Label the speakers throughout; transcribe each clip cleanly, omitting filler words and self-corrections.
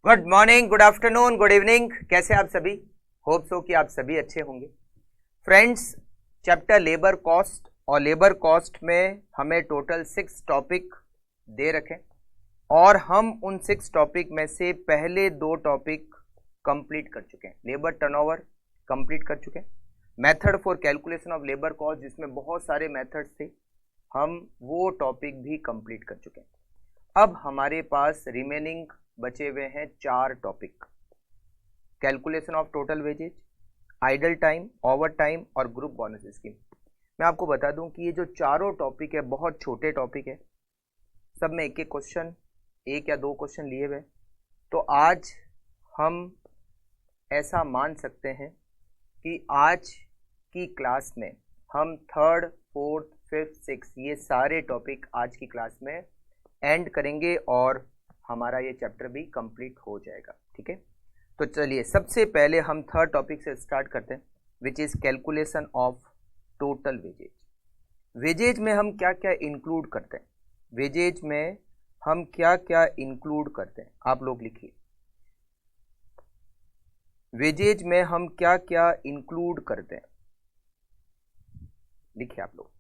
Speaker 1: Good morning, good afternoon, good evening. कैसे आप सभी? होप सो कि आप सभी अच्छे होंगे। फ्रेंड्स, चैप्टर लेबर कॉस्ट और लेबर कॉस्ट में हमें टोटल 6 टॉपिक दे रखे और हम उन 6 टॉपिक में से पहले 2 टॉपिक कंप्लीट कर चुके हैं। लेबर टर्नओवर कंप्लीट कर चुके हैं, method for calculation of labour cost जिसमें बहुत सारे मेथड्स थे, हम वो टॉपिक भी कंप्लीट कर चुके हैं। अब हमारे पास रिमेनिंग बचे हुए हैं 4 topic, calculation of total wages, idle time, over time और ग्रुप बोनस स्कीम। मैं आपको बता दूं कि ये जो चारों टॉपिक है बहुत छोटे टॉपिक है, सब में एक एक क्वेश्चन, 1 या 2 क्वेश्चन लिए हुए। तो आज हम ऐसा मान सकते हैं कि आज की क्लास में हम 3rd, 4th, 5th, 6th ये सारे टॉपिक आज की क्लास में एंड करेंगे और हमारा ये चैप्टर भी कंप्लीट हो जाएगा। ठीक है, तो चलिए सबसे पहले हम 3rd टॉपिक से स्टार्ट करते हैं, which is calculation of total wages. Wages में हम क्या क्या इंक्लूड करते हैं? वेजेज में हम क्या क्या इंक्लूड करते हैं? आप लोग लिखिए, वेजेज में हम क्या क्या इंक्लूड करते हैं? लिखिए आप लोग,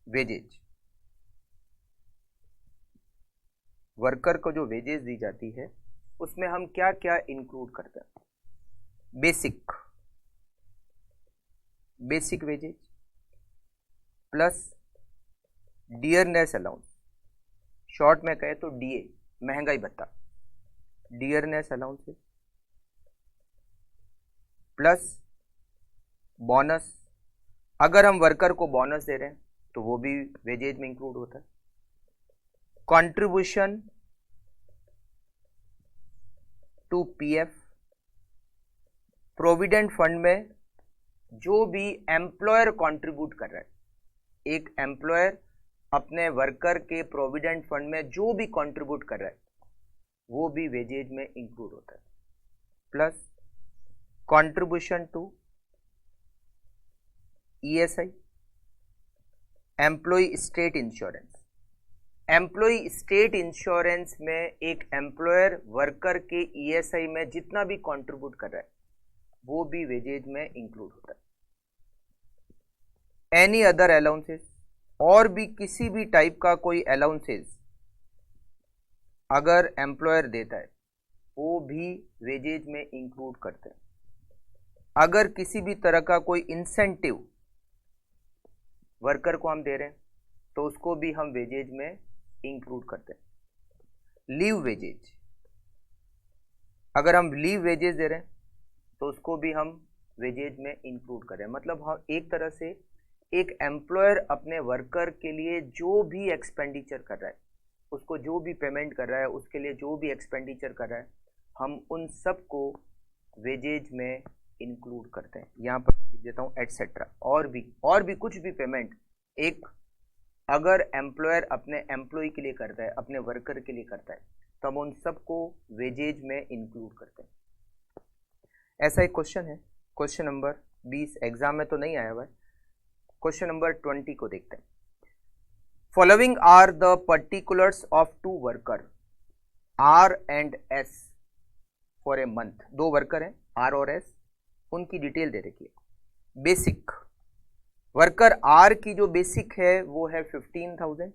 Speaker 1: वेजेज, वर्कर को जो वेजेस दी जाती है उसमें हम क्या क्या इंक्लूड करते हैं? Basic wages plus dearness allowance, short में कहे तो डीए, महंगाई भत्ता, डियरनेस अलाउंसेस प्लस बोनस। अगर हम वर्कर को बोनस दे रहे हैं तो वो भी वेजेज में इंक्लूड होता है। Contribution to PF, provident fund में जो भी एम्प्लॉयर कंट्रीब्यूट कर रहा है, एक एम्प्लॉयर अपने वर्कर के प्रोविडेंट फंड में जो भी कंट्रीब्यूट कर रहा है वो भी वेजेज में इंक्लूड होता है। Plus contribution to ESI, employ state insurance. Employ state insurance में एक एम्प्लॉयर वर्कर के ईएसआई में जितना भी कंट्रीब्यूट कर रहा है वो भी वेजेज में इंक्लूड होता है। एनी अदर अलाउंसेस, और भी किसी भी टाइप का कोई अलाउंसेस अगर एम्प्लॉयर देता है वो भी वेजेज में इंक्लूड करते हैं। अगर किसी भी तरह का कोई इंसेंटिव वर्कर को हम दे रहे हैं तो उसको भी हम वेजेज में इंक्लूड करते हैं। लीव वेजेज, अगर हम लीव वेजेज दे रहे हैं तो उसको भी हम वेजेज में इंक्लूड करें। मतलब हम एक तरह से एक एम्प्लॉयर अपने वर्कर के लिए जो भी एक्सपेंडिचर कर रहा है, उसको जो भी पेमेंट कर रहा है, उसके लिए जो भी एक्सपेंडिचर कर रहा है, हम उन सब को वेजेज में इंक्लूड करते हैं। यहाँ पर लिख देता हूँ एटसेट्रा। और भी कुछ भी पेमेंट एक अगर एम्प्लॉयर अपने एम्प्लॉय के लिए करता है, अपने वर्कर के लिए करता है, तो हम उन सबको वेजेज में इंक्लूड करते हैं। ऐसा एक क्वेश्चन है, क्वेश्चन नंबर 20, एग्जाम में तो नहीं आया हुआ है। क्वेश्चन नंबर 20 को देखते हैं। Following are the particulars of 2 worker R and S for a month. 2 worker हैं आर और एस, उनकी डिटेल दे रखी है। बेसिक, वर्कर आर की जो बेसिक है वो है 15,000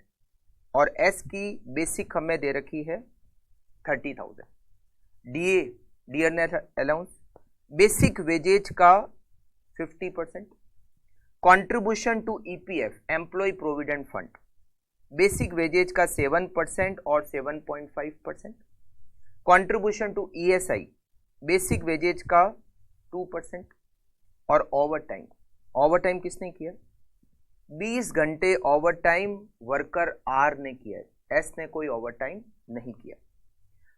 Speaker 1: और एस की बेसिक हमें दे रखी है 30,000। DA, dearness allowance, basic wages का 50%। Contribution to EPF, employ provident fund, basic wages का 7% और 7.5%। Contribution to ESI, basic wages का 2%। और ओवर टाइम, ओवर टाइम किसने किया? 20 घंटे ओवर टाइम वर्कर आर ने किया है, एस ने कोई ओवर टाइम नहीं किया।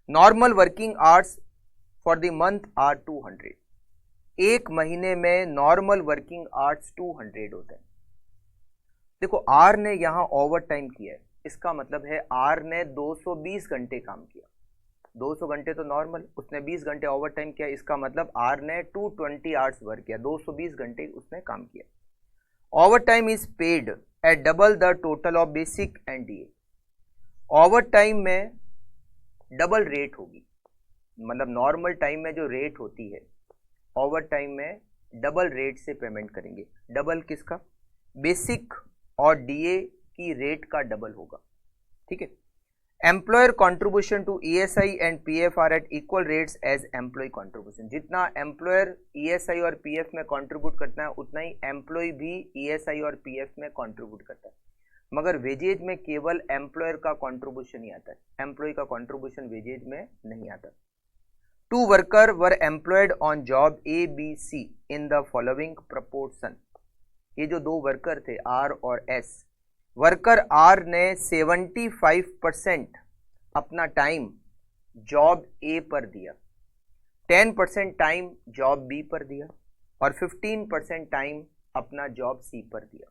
Speaker 1: Normal working hours for the month are 200। एक महीने में नॉर्मल वर्किंग आवर्स 200 होते हैं। देखो आर ने यहां ओवर टाइम किया है, इसका मतलब है आर ने 220 घंटे काम किया। 200 घंटे तो नॉर्मल, उसने 20 घंटे ओवर टाइम किया, इसका मतलब आर ने 220 आवर्स वर्क किया, 220 घंटे उसने काम किया। Over time is paid at double the total of basic and DA. Over time में डबल रेट होगी, मतलब नॉर्मल टाइम में जो रेट होती है, ओवर टाइम में डबल रेट से पेमेंट करेंगे। डबल किसका? बेसिक और डीए की रेट का डबल होगा, ठीक है। Employer contribution to ESI and PF are at equal rates as employ contribution. जितना एम्प्लॉयर ईएसआई और पीएफ में कंट्रीब्यूट करता है उतना ही एम्प्लॉय भी ईएसआई और पीएफ में कंट्रीब्यूट करता है, मगर वेजेज में केवल एम्प्लॉयर का कंट्रीब्यूशन ही आता है, एम्प्लॉय का कंट्रीब्यूशन वेजेज में नहीं आता। Two worker were employed on job A B C in the following proportion. ये जो दो वर्कर थे आर और एस, वर्कर आर ने 75% अपना टाइम जॉब ए पर दिया, 10% टाइम जॉब बी पर दिया और 15% टाइम अपना जॉब सी पर दिया।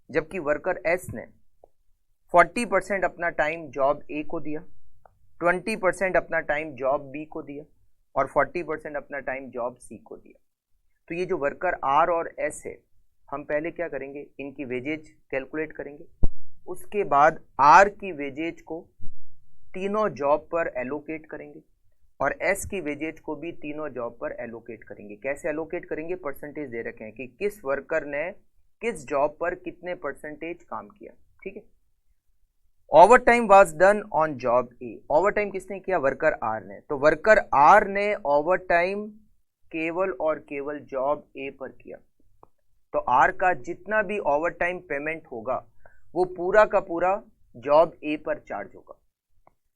Speaker 1: जबकि वर्कर एस ने 40% अपना टाइम जॉब ए को दिया, 20% अपना टाइम जॉब बी को दिया और 40% अपना टाइम जॉब सी को दिया। तो ये जो वर्कर आर और एस है, हम पहले क्या करेंगे, इनकी वेजेज कैलकुलेट करेंगे, उसके बाद आर की वेजेज को तीनों जॉब पर एलोकेट करेंगे और एस की वेजेज को भी तीनों जॉब पर एलोकेट करेंगे। कैसे एलोकेट करेंगे? परसेंटेज दे रखे हैं कि किस वर्कर ने किस जॉब पर कितने परसेंटेज काम किया, ठीक है। Over time was done on job A. Over time किसने किया? वर्कर आर ने। तो वर्कर आर ने ओवर टाइम केवल और केवल जॉब ए पर किया, तो आर का जितना भी ओवर टाइम पेमेंट होगा वो पूरा का पूरा जॉब ए पर चार्ज होगा।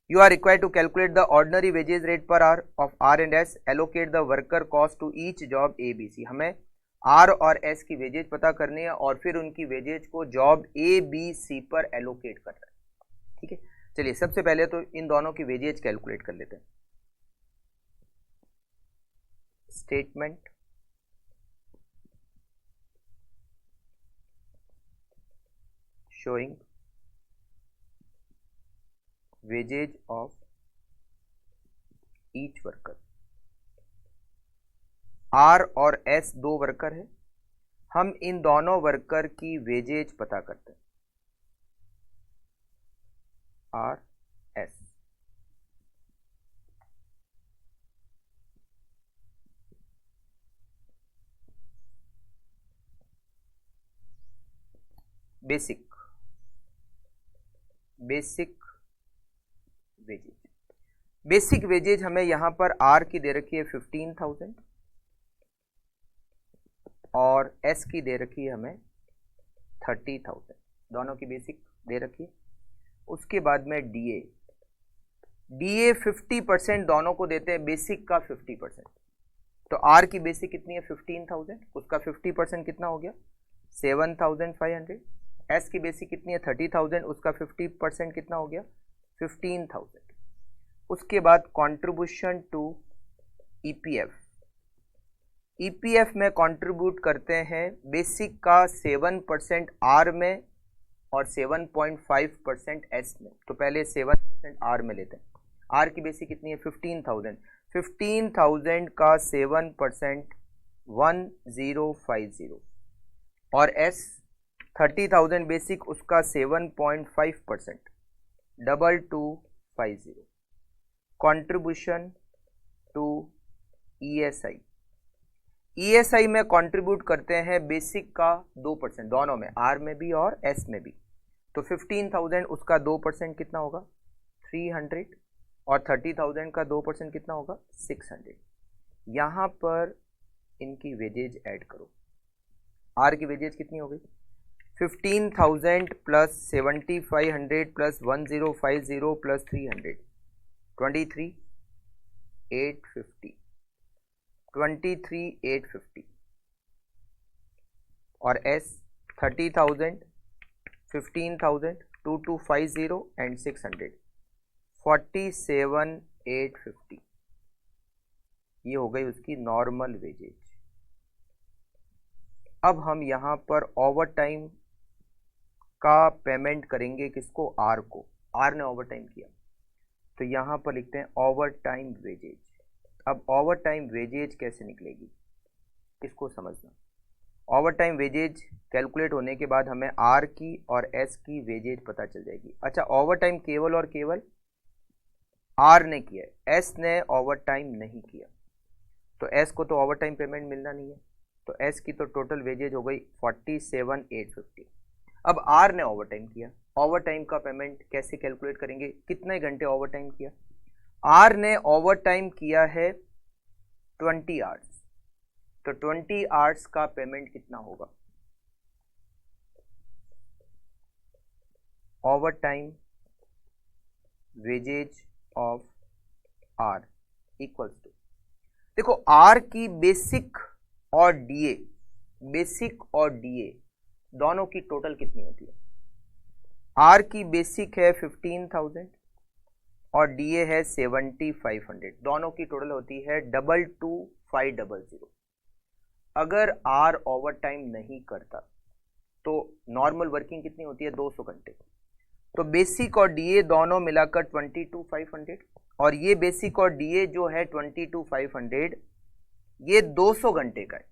Speaker 1: You are required to calculate the ordinary wages rate per R of R and S, allocate the worker cost to each job A B C. हमें आर और एस की वेजेज पता करनी है और फिर उनकी वेजेज को जॉब ए बी सी पर एलोकेट करना है, ठीक है। चलिए सबसे पहले तो इन दोनों की वेजेज कैलकुलेट कर लेते हैं। Statement showing wages of each worker। R और एस दो वर्कर है, हम इन दोनों वर्कर की वेजेज पता करते हैं। R S basic wages. Basic wages हमें यहां पर आर की दे रखी है 15,000 और एस की दे रखी है हमें 30,000, दोनों की बेसिक दे रखी है। उसके बाद में डीए 50% दोनों को देते हैं, बेसिक का 50%। तो आर की बेसिक कितनी है? 15,000, उसका 50% कितना हो गया? 7,500। एस की बेसिक कितनी है? 30,000, उसका 50% कितना हो गया? 15,000। उसके बाद कंट्रीब्यूशन टू ईपीएफ। ईपीएफ में कंट्रीब्यूट करते हैं बेसिक का 7% आर में और 7.5% एस में। तो पहले 7% आर में लेते हैं। आर की बेसिक कितनी है? 15,000। 15,000 का 7% 1050 और एस 30,000 बेसिक, उसका 7.5% 2250। Contribution to ESI. ईएसआई में कंट्रीब्यूट करते हैं बेसिक का 2%, दोनों में, आर में भी और एस में भी। तो 15,000 उसका 2% कितना होगा? 300 और 30,000 का 2% कितना होगा? 600। यहां पर इनकी वेजेज ऐड करो। आर की वेजेज कितनी हो गई? 15,000 प्लस 7,500 प्लस 1050 प्लस 300, 23,850, 23,850 और एस 30,000, 15,000, 2250 एंड 600, 47,850। ये हो गई उसकी नॉर्मल वेजेज। अब हम यहां पर ओवर टाइम का पेमेंट करेंगे किसको? आर को। आर ने ओवर टाइम किया, तो यहां पर लिखते हैं ओवर टाइम वेजेज। अब ओवर टाइम वेजेज कैसे निकलेगी इसको समझना। ओवर टाइम वेजेज कैलकुलेट होने के बाद हमें आर की और एस की वेजेज पता चल जाएगी। अच्छा, ओवर टाइम केवल और केवल आर ने किया है, एस ने ओवर टाइम नहीं किया, तो एस को तो ओवर टाइम पेमेंट मिलना नहीं है, तो एस की तो टोटल वेजेज हो गई 47,850। अब आर ने ओवर टाइम किया, ओवर टाइम का पेमेंट कैसे कैलकुलेट करेंगे, कितने घंटे ओवर टाइम किया, आर ने ओवर टाइम किया है 20 आवर्स, तो 20 आवर्स का पेमेंट कितना होगा, over time wages of R equals to, देखो आर की बेसिक और डीए, बेसिक और डीए दोनों की टोटल कितनी होती है, आर की बेसिक है 15,000 और डीए है 7,500, दोनों की टोटल होती है 22,500। अगर आर ओवर टाइम नहीं करता तो नॉर्मल वर्किंग कितनी होती है, 200 घंटे, तो बेसिक और डीए दोनों मिलाकर 22,500, और ये बेसिक और डीए जो है 22,500 ये 200 घंटे का है,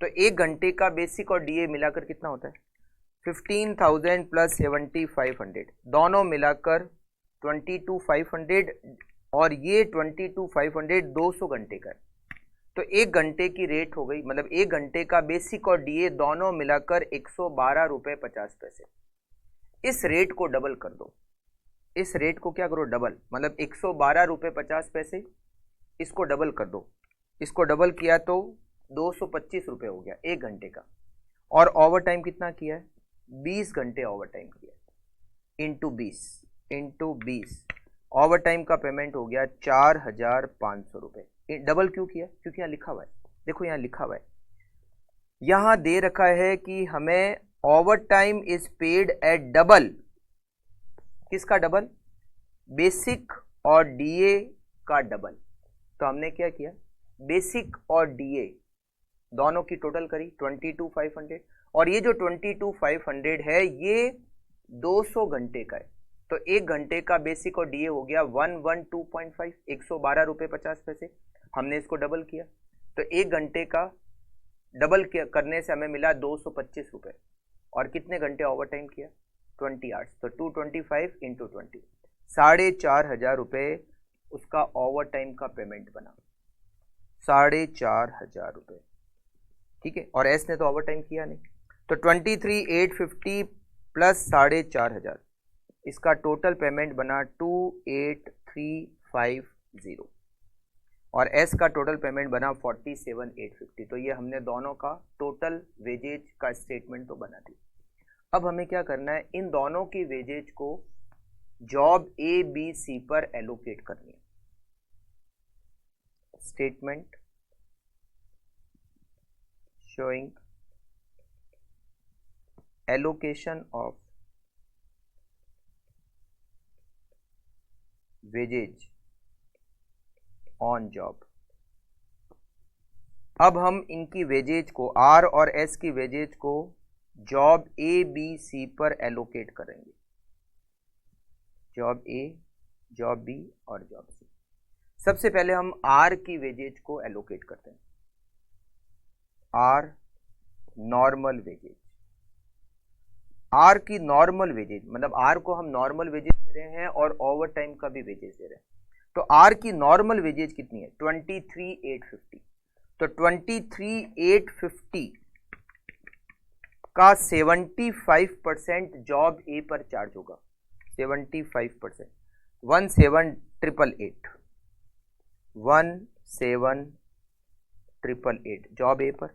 Speaker 1: तो एक घंटे का बेसिक और डीए मिलाकर कितना होता है, 15,000 प्लस 7,500, दोनों मिलाकर 22,500, और ये 22,500 200 घंटे का है, तो एक घंटे की रेट हो गई, मतलब एक घंटे का बेसिक और डीए दोनों मिलाकर 112 रुपये 50 पैसे। इस रेट को डबल कर दो, इस रेट को क्या करो डबल, मतलब 112 रुपये 50 पैसे, इसको डबल कर दो, इसको डबल किया तो 225 रुपये हो गया एक घंटे का, और ओवर टाइम कितना किया है, 20 घंटे ओवर टाइम किया है, इंटू 20 ओवर टाइम का पेमेंट हो गया 4,500 रुपये। डबल क्यों किया, क्योंकि यहाँ लिखा हुआ है, देखो यहाँ लिखा हुआ है, यहाँ दे रखा है कि हमें over time is paid at double, किसका डबल, बेसिक और डीए का डबल, तो हमने क्या किया, बेसिक और डीए दोनों की टोटल करी 22,500, और ये जो 22,500 है ये 200 घंटे का है, तो एक घंटे का बेसिक और डीए हो गया 112.5, 112 रुपये 50 पैसे, हमने इसको डबल किया, तो एक घंटे का डबल करने से हमें मिला 225 रुपये, और कितने घंटे ओवर टाइम किया, 20 आवर्स, तो 225 इंटू 20, 4,500 रुपये उसका ओवर टाइम का पेमेंट बना, 4,500 रुपये, ठीक है, और एस ने तो ओवर टाइम किया नहीं, तो 23,850 प्लस 4,500, इसका टोटल पेमेंट बना 28,350, और एस का टोटल पेमेंट बना 47,850, तो ये हमने दोनों का टोटल वेजेज का स्टेटमेंट तो बना दी। अब हमें क्या करना है, इन दोनों की वेजेज को जॉब ए बी सी पर एलोकेट करनी है, statement showing allocation of wages on job। अब हम इनकी वेजेज को, आर और एस की वेजेज को जॉब ए बी सी पर एलोकेट करेंगे, जॉब ए, जॉब बी और जॉब सी। सबसे पहले हम आर की वेजेज को एलोकेट करते हैं, आर नॉर्मल वेजेज, आर की नॉर्मल वेजेज, मतलब आर को हम नॉर्मल वेजेज दे रहे हैं और ओवर टाइम का भी वेजेज दे रहे हैं, तो आर की नॉर्मल वेजेज कितनी है, 23,850, तो 23,850 का 75% जॉब ए पर चार्ज होगा, 75%, 17,888, 17,888 जॉब ए पर,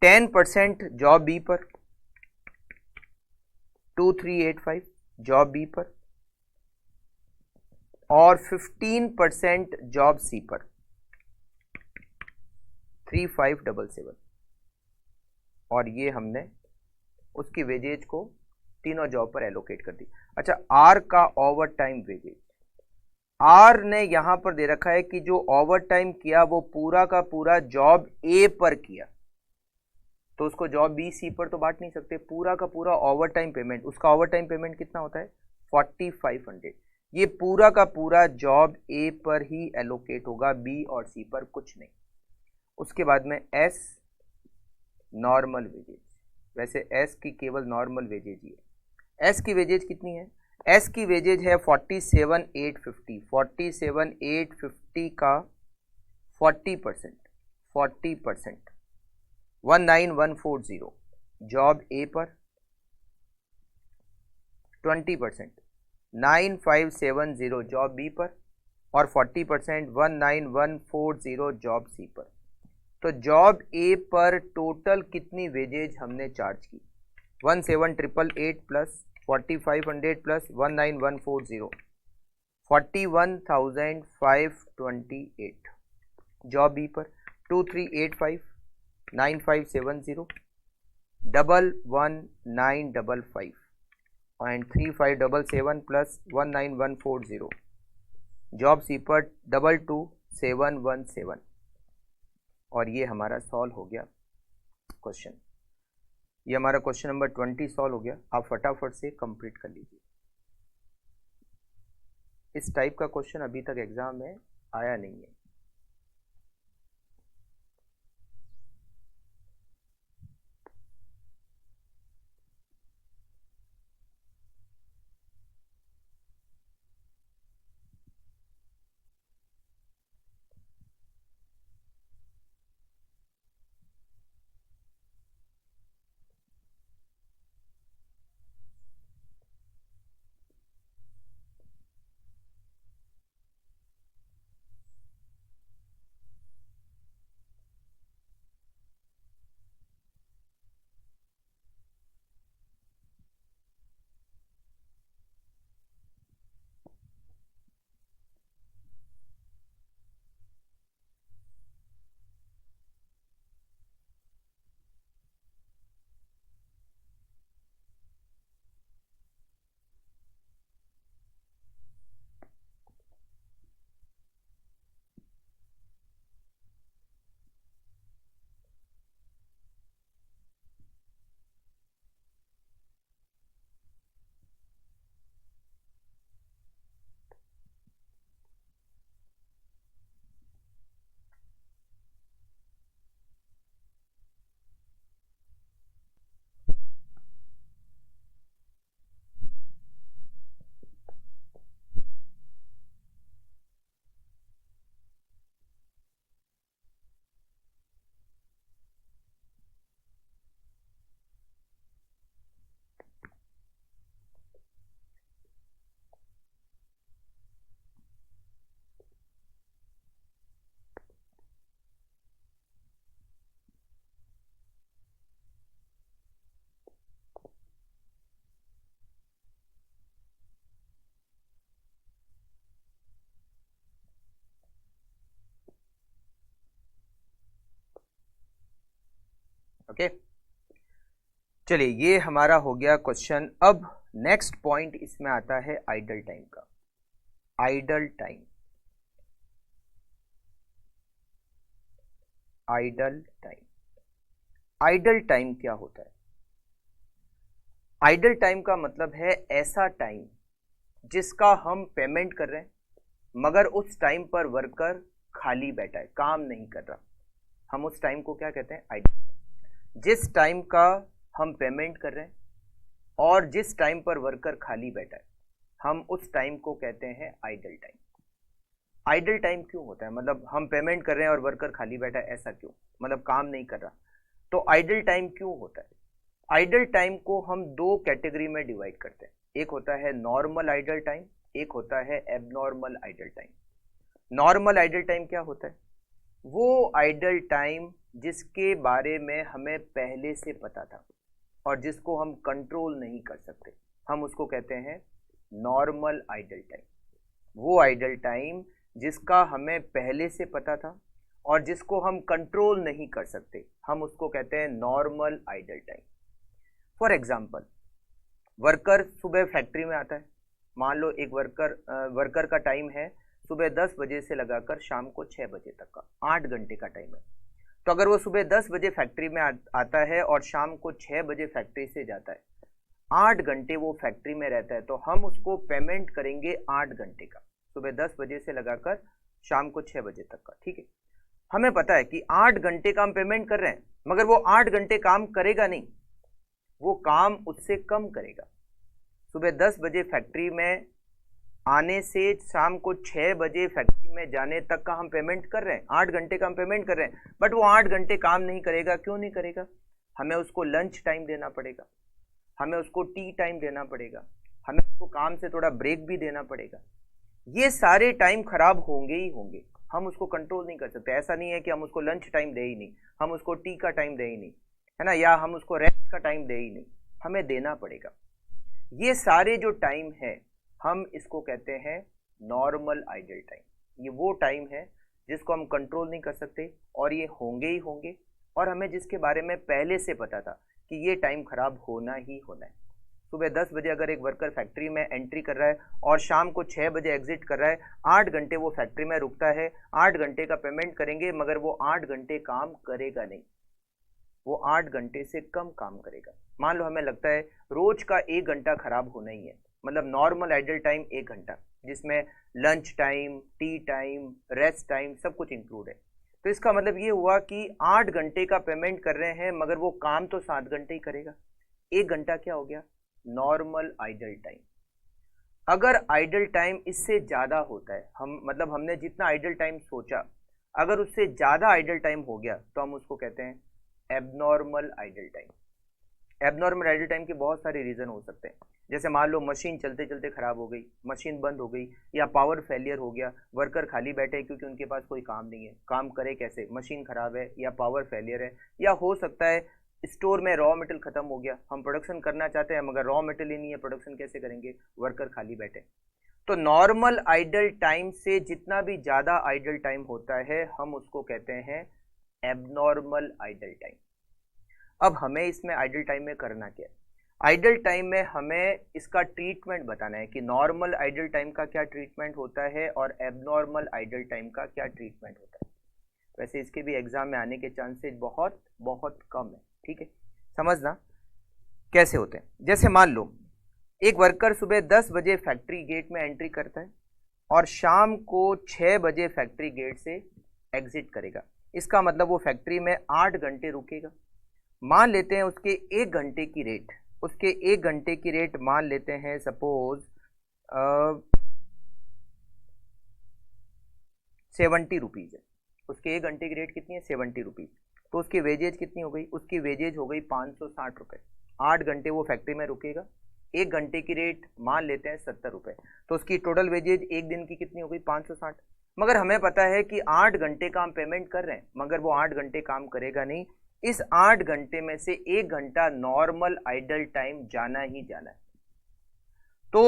Speaker 1: 10% जॉब बी पर 2,385 जॉब बी पर, और 15% जॉब सी पर 3,577, और ये हमने उसकी वेजेज को तीनों जॉब पर एलोकेट कर दी। अच्छा, आर का ओवर टाइम वेजेज, आर ने यहां पर दे रखा है कि जो ओवर टाइम किया वो पूरा का पूरा जॉब ए पर किया, तो उसको जॉब बी सी पर तो बांट नहीं सकते, पूरा का पूरा ओवर टाइम पेमेंट, उसका ओवर टाइम पेमेंट कितना होता है 4,500, ये पूरा का पूरा जॉब ए पर ही एलोकेट होगा, बी और सी पर कुछ नहीं। उसके बाद में एस नॉर्मल वेजेज, वैसे एस की केवल नॉर्मल वेजेज ही है, एस की वेजेज कितनी है, एस की वेजेज है 47,850, 47,850 का 40%, 19,140। जॉब ए पर 20%, 9,570 जॉब बी पर, और 40% 19,140 जॉब सी पर। तो जॉब ए पर टोटल कितनी वेजेज हमने चार्ज की? 17,888 प्लस 4,500 प्लस 19,140, 41,528। जॉब बी पर 2,385 9,570 11,955 एंड 3,577 प्लस 19,140। जॉब सी पर 22,717। और ये हमारा सॉल्व हो गया क्वेश्चन। ये हमारा क्वेश्चन नंबर 20 सॉल्व हो गया। आप फटाफट से कंप्लीट कर लीजिए। इस टाइप का क्वेश्चन अभी तक एग्जाम में आया नहीं है। ओके, चलिए ये हमारा हो गया क्वेश्चन। अब नेक्स्ट पॉइंट इसमें आता है आइडल टाइम का। Idle time, idle time, idle time क्या होता है? आइडल टाइम का मतलब है ऐसा टाइम जिसका हम पेमेंट कर रहे हैं मगर उस टाइम पर वर्कर खाली बैठा है, काम नहीं कर रहा। हम उस टाइम को क्या कहते हैं? Idle time. जिस टाइम का हम पेमेंट कर रहे हैं और जिस टाइम पर वर्कर खाली बैठा है, हम उस टाइम को कहते हैं आइडल टाइम। आइडल टाइम क्यों होता है? मतलब हम पेमेंट कर रहे हैं और वर्कर खाली बैठा है, ऐसा क्यों? मतलब काम नहीं कर रहा। तो आइडल टाइम क्यों होता है? आइडल टाइम को हम दो कैटेगरी में डिवाइड करते हैं। एक होता है नॉर्मल आइडल टाइम, एक होता है abnormal idle time. Normal idle time क्या होता है? वो आइडल टाइम जिसके बारे में हमें पहले से पता था और जिसको हम कंट्रोल नहीं कर सकते, हम उसको कहते हैं नॉर्मल आइडल टाइम। वो आइडल टाइम जिसका हमें पहले से पता था और जिसको हम कंट्रोल नहीं कर सकते, हम उसको कहते हैं normal idle time. For example, worker सुबह फैक्ट्री में आता है। मान लो एक वर्कर का टाइम है सुबह 10 बजे से लगाकर शाम को 6 बजे तक का, 8 घंटे का टाइम है। तो अगर वो सुबह 10 बजे फैक्ट्री में आता है और शाम को 6 बजे फैक्ट्री से जाता है, 8 घंटे वो फैक्ट्री में रहता है, तो हम उसको पेमेंट करेंगे 8 घंटे का, सुबह 10 बजे से लगाकर शाम को 6 बजे तक का। ठीक है, हमें पता है कि 8 घंटे का हम पेमेंट कर रहे हैं मगर वो 8 घंटे काम करेगा नहीं, वो काम उससे कम करेगा। सुबह 10 बजे फैक्ट्री में आने से शाम को 6 बजे फैक्ट्री में जाने तक का हम पेमेंट कर रहे हैं, 8 घंटे का हम पेमेंट कर रहे हैं, बट वो 8 घंटे काम नहीं करेगा। क्यों नहीं करेगा? हमें उसको लंच टाइम देना पड़ेगा, हमें उसको टी टाइम देना पड़ेगा, हमें उसको काम से थोड़ा ब्रेक भी देना पड़ेगा। ये सारे टाइम खराब होंगे ही होंगे, हम उसको कंट्रोल नहीं कर सकते। ऐसा नहीं है कि हम उसको लंच टाइम दे ही नहीं, हम उसको टी का टाइम दे ही नहीं, है ना, या हम उसको रेस्ट का टाइम दे ही नहीं, हमें देना पड़ेगा। ये सारे जो टाइम है हम इसको कहते हैं नॉर्मल आइडल टाइम। ये वो टाइम है जिसको हम कंट्रोल नहीं कर सकते और ये होंगे ही होंगे, और हमें जिसके बारे में पहले से पता था कि ये टाइम खराब होना ही होना है। सुबह 10 बजे अगर एक वर्कर फैक्ट्री में एंट्री कर रहा है और शाम को 6 बजे एग्जिट कर रहा है, 8 घंटे वो फैक्ट्री में रुकता है, 8 घंटे का पेमेंट करेंगे, मगर वो 8 घंटे काम करेगा नहीं, वो 8 घंटे से कम काम करेगा। मान लो हमें लगता है रोज का 1 घंटा खराब होना ही है, मतलब नॉर्मल आइडल टाइम 1 घंटा, जिसमें lunch time, T time, rest time सब कुछ इंक्लूड है। तो इसका मतलब ये हुआ कि 8 घंटे का पेमेंट कर रहे हैं मगर वो काम तो 7 घंटे ही करेगा। 1 घंटा क्या हो गया? Normal idle time. अगर आइडल टाइम इससे ज्यादा होता है, हम मतलब हमने जितना आइडल टाइम सोचा, अगर उससे ज्यादा आइडल टाइम हो गया तो हम उसको कहते हैं abnormal idle time. Abnormal idle time के बहुत सारे रीजन हो सकते हैं, जैसे मान लो मशीन चलते चलते खराब हो गई, मशीन बंद हो गई, या पावर फेलियर हो गया, वर्कर खाली बैठे हैं क्योंकि उनके पास कोई काम नहीं है, काम करे कैसे, मशीन खराब है या पावर फेलियर है, या हो सकता है स्टोर में रॉ मटेरियल खत्म हो गया, हम प्रोडक्शन करना चाहते हैं मगर रॉ मटेरियल ही नहीं है, प्रोडक्शन कैसे करेंगे, वर्कर खाली बैठे। तो नॉर्मल आइडल टाइम से जितना भी ज्यादा आइडल टाइम होता है हम उसको कहते हैं एबनॉर्मल आइडल टाइम। अब हमें इसमें आइडल टाइम में करना क्या है? आइडल टाइम में हमें इसका ट्रीटमेंट बताना है कि नॉर्मल आइडल टाइम का क्या ट्रीटमेंट होता है और एबनॉर्मल आइडल टाइम का क्या ट्रीटमेंट होता है। वैसे इसके भी एग्जाम में आने के चांसेस बहुत बहुत कम है, ठीक है। समझना कैसे होते हैं। जैसे मान लो एक वर्कर सुबह 10 बजे फैक्ट्री गेट में एंट्री करता है और शाम को 6 बजे फैक्ट्री गेट से एग्जिट करेगा। इसका मतलब वो फैक्ट्री में 8 घंटे रुकेगा। मान लेते हैं उसके 1 घंटे की रेट, उसके 1 घंटे की रेट मान लेते हैं सपोज 70 रुपीज है। उसके 1 घंटे की रेट कितनी है? 70 रुपीज। तो उसकी वेजेज कितनी हो गई? उसकी वेजेज हो गई 560 रुपए। 8 घंटे वो फैक्ट्री में रुकेगा, 1 घंटे की रेट मान लेते हैं 70 रुपए, तो उसकी टोटल वेजेज एक दिन की कितनी हो गई? 560। मगर हमें पता है कि 8 घंटे का हम पेमेंट कर रहे हैं मगर वो 8 घंटे काम करेगा नहीं। इस 8 घंटे में से 1 घंटा नॉर्मल आइडल टाइम जाना ही जाना है। तो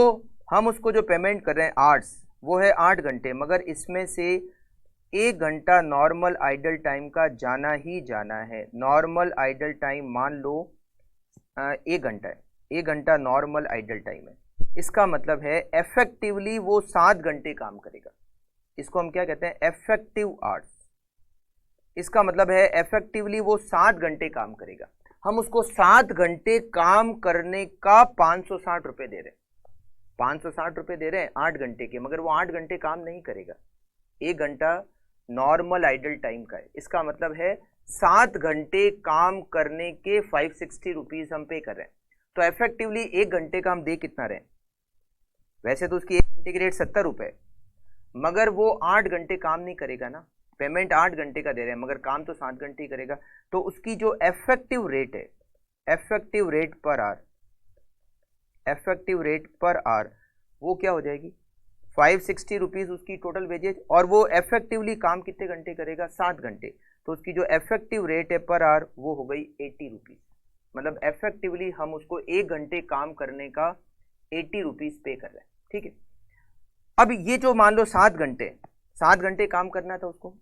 Speaker 1: हम उसको जो पेमेंट कर रहे हैं आवर्स, वो है 8 घंटे, मगर इसमें से 1 घंटा नॉर्मल आइडल टाइम का जाना ही जाना है। नॉर्मल आइडल टाइम मान लो 1 घंटा है, 1 घंटा नॉर्मल आइडल टाइम है। इसका मतलब है इफेक्टिवली वो 7 घंटे काम करेगा। इसको हम क्या कहते हैं? Effective hours. इसका मतलब है इफेक्टिवली वो 7 घंटे काम करेगा। हम उसको 7 घंटे काम करने का 560 रुपए दे रहे हैं, 560 रुपए दे रहे हैं 8 घंटे के, मगर वो 8 घंटे काम नहीं करेगा। 1 घंटा नॉर्मल आइडल टाइम का है। इसका मतलब है 7 घंटे काम करने के 560 रुपीज हम पे कर रहे हैं। तो इफेक्टिवली 1 घंटे का हम दे कितना रहे हैं? वैसे तो उसकी 1 घंटे की रेट 70 रुपए, मगर वो 8 घंटे काम नहीं करेगा ना। पेमेंट 8 घंटे का दे रहे हैं मगर काम तो 7 घंटे ही करेगा। तो उसकी जो इफेक्टिव रेट है, effective rate per our, effective rate per our वो क्या हो जाएगी? 560 रुपीज उसकी टोटल वेजेज, और वो इफेक्टिवली काम कितने घंटे करेगा? 7 घंटे। तो उसकी जो इफेक्टिव रेट है पर आवर वो हो गई 80 रुपीज। मतलब इफेक्टिवली हम उसको 1 घंटे काम करने का 80 रुपीज पे कर रहे हैं, ठीक है। अब ये जो मान लो 7 घंटे काम करना था उसको,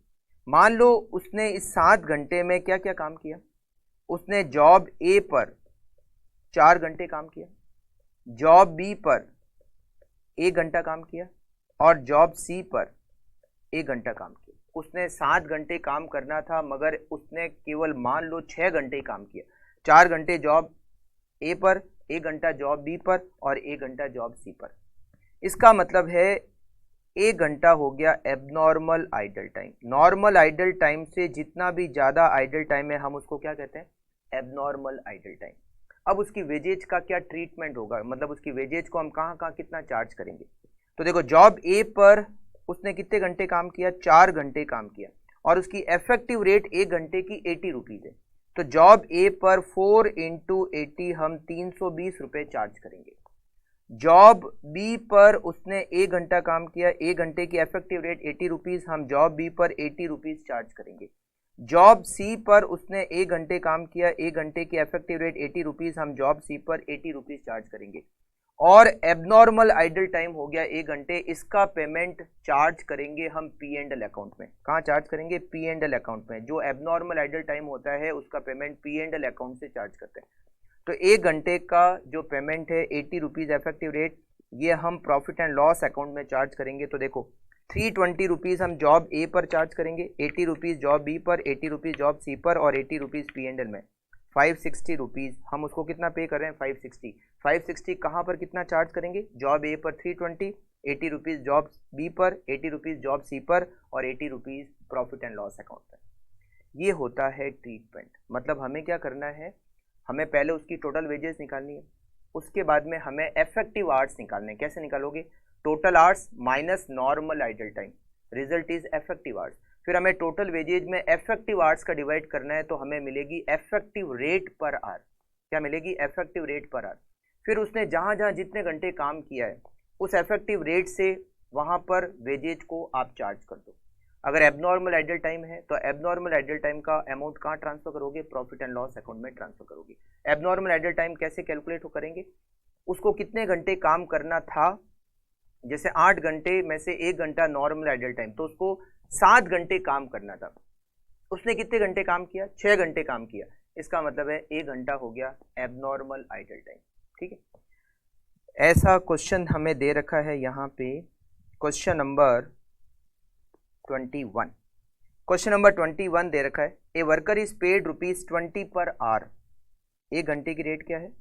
Speaker 1: मान लो उसने इस 7 घंटे में क्या क्या काम किया? उसने जॉब ए पर 4 घंटे काम किया, जॉब बी पर 1 घंटा काम किया, और जॉब सी पर 1 घंटा काम किया। उसने 7 घंटे काम करना था मगर उसने केवल मान लो 6 घंटे काम किया। 4 घंटे जॉब ए पर, 1 घंटा जॉब बी पर और 1 घंटा जॉब सी पर। इसका मतलब है 1 घंटा हो गया abnormal idle time. Normal idle time से जितना भी ज्यादा आइडल टाइम है हम उसको क्या कहते हैं? Abnormal idle time. अब उसकी वेजेज का क्या ट्रीटमेंट होगा, मतलब उसकी वेजेज को हम कहाँ कहाँ कितना चार्ज करेंगे। तो देखो जॉब ए पर उसने कितने घंटे काम किया, 4 घंटे काम किया, और उसकी इफेक्टिव रेट 1 घंटे की 80 रुपीज है। तो जॉब ए पर 4 इंटू 80 हम 320 रुपये चार्ज करेंगे। जॉब बी पर उसने 1 घंटा काम किया, 1 घंटे की इफेक्टिव रेट 80 रुपीज, हम जॉब बी पर 80 रुपीज चार्ज करेंगे। जॉब सी पर उसने 1 घंटे काम किया, 1 घंटे की इफेक्टिव रेट 80 रुपीज, हम जॉब सी पर 80 रुपीज चार्ज करेंगे। और एबनॉर्मल आइडल टाइम हो गया 1 घंटे, इसका पेमेंट चार्ज करेंगे हम पी एंड एल अकाउंट में। कहाँ चार्ज करेंगे, पी एंड एल अकाउंट में। जो एबनॉर्मल आइडल टाइम होता है उसका payment P and L account से चार्ज करते हैं। तो 1 घंटे का जो पेमेंट है 80 रुपीज इफेक्टिव रेट, ये हम प्रॉफिट एंड लॉस अकाउंट में चार्ज करेंगे। तो देखो 320 रुपीज हम जॉब ए पर चार्ज करेंगे, 80 रुपीज जॉब बी पर, 80 रुपीज जॉब सी पर, और 80 रुपीज पी एंड एल में। 560 रुपीज हम उसको कितना पे कर रहे हैं, 560 कहाँ पर कितना चार्ज करेंगे, जॉब ए पर 320, 80 रुपीज जॉब बी पर, 80 रुपीज जॉब सी पर, और 80 rupees profit and loss account पर। ये होता है ट्रीटमेंट। मतलब हमें क्या करना है, हमें पहले उसकी टोटल वेजेस निकालनी है, उसके बाद में हमें इफेक्टिव आवर्स निकालने हैं। कैसे निकालोगे, total hours minus normal idle time, result is effective hours. फिर हमें टोटल वेजेज में इफेक्टिव आवर्स का डिवाइड करना है, तो हमें मिलेगी इफेक्टिव रेट पर आवर। क्या मिलेगी, इफेक्टिव रेट पर आवर। फिर उसने जहां जहां जितने घंटे काम किया है उस इफेक्टिव रेट से वहां पर वेजेज को आप चार्ज कर दो। अगर एबनॉर्मल आइडल टाइम है तो एबनॉर्मल आइडल टाइम का अमाउंट कहाँ ट्रांसफर करोगे, प्रॉफिट एंड लॉस अकाउंट में ट्रांसफर करोगे। एबनॉर्मल आइडल टाइम कैसे कैलकुलेट करेंगे, उसको कितने घंटे काम करना था, जैसे 8 घंटे में से 1 घंटा नॉर्मल आइडल टाइम, तो उसको 7 घंटे काम करना था। उसने कितने घंटे काम किया, 6 घंटे काम किया। इसका मतलब है 1 घंटा हो गया एबनॉर्मल आइडल टाइम। ठीक है, ऐसा क्वेश्चन हमें दे रखा है यहाँ पे, क्वेश्चन नंबर 21। क्वेश्चन नंबर 21 दे रखा है, a worker is paid ₹20 per hour. 1 घंटे की रेट क्या है,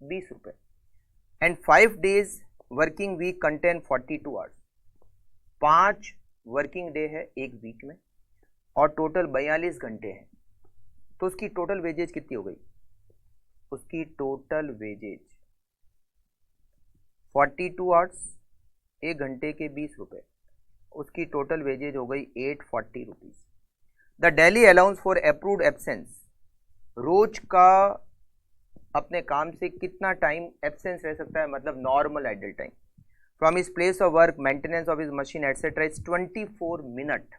Speaker 1: 20 रुपए, and 5 days working week contain 42 hours. 5 working day है एक वीक में, और टोटल 42 घंटे हैं। तो उसकी टोटल वेजेज कितनी हो गई, उसकी टोटल वेजेज 42 आवर्स, 1 घंटे के 20 रुपए, उसकी टोटल वेजेज हो गई 840 rupees. The daily allowance for approved absence, रोज का अपने काम से कितना टाइम एब्सेंस रह सकता है, मतलब normal idle time, from his place of work, maintenance of his machine et cetera, is 24 minute.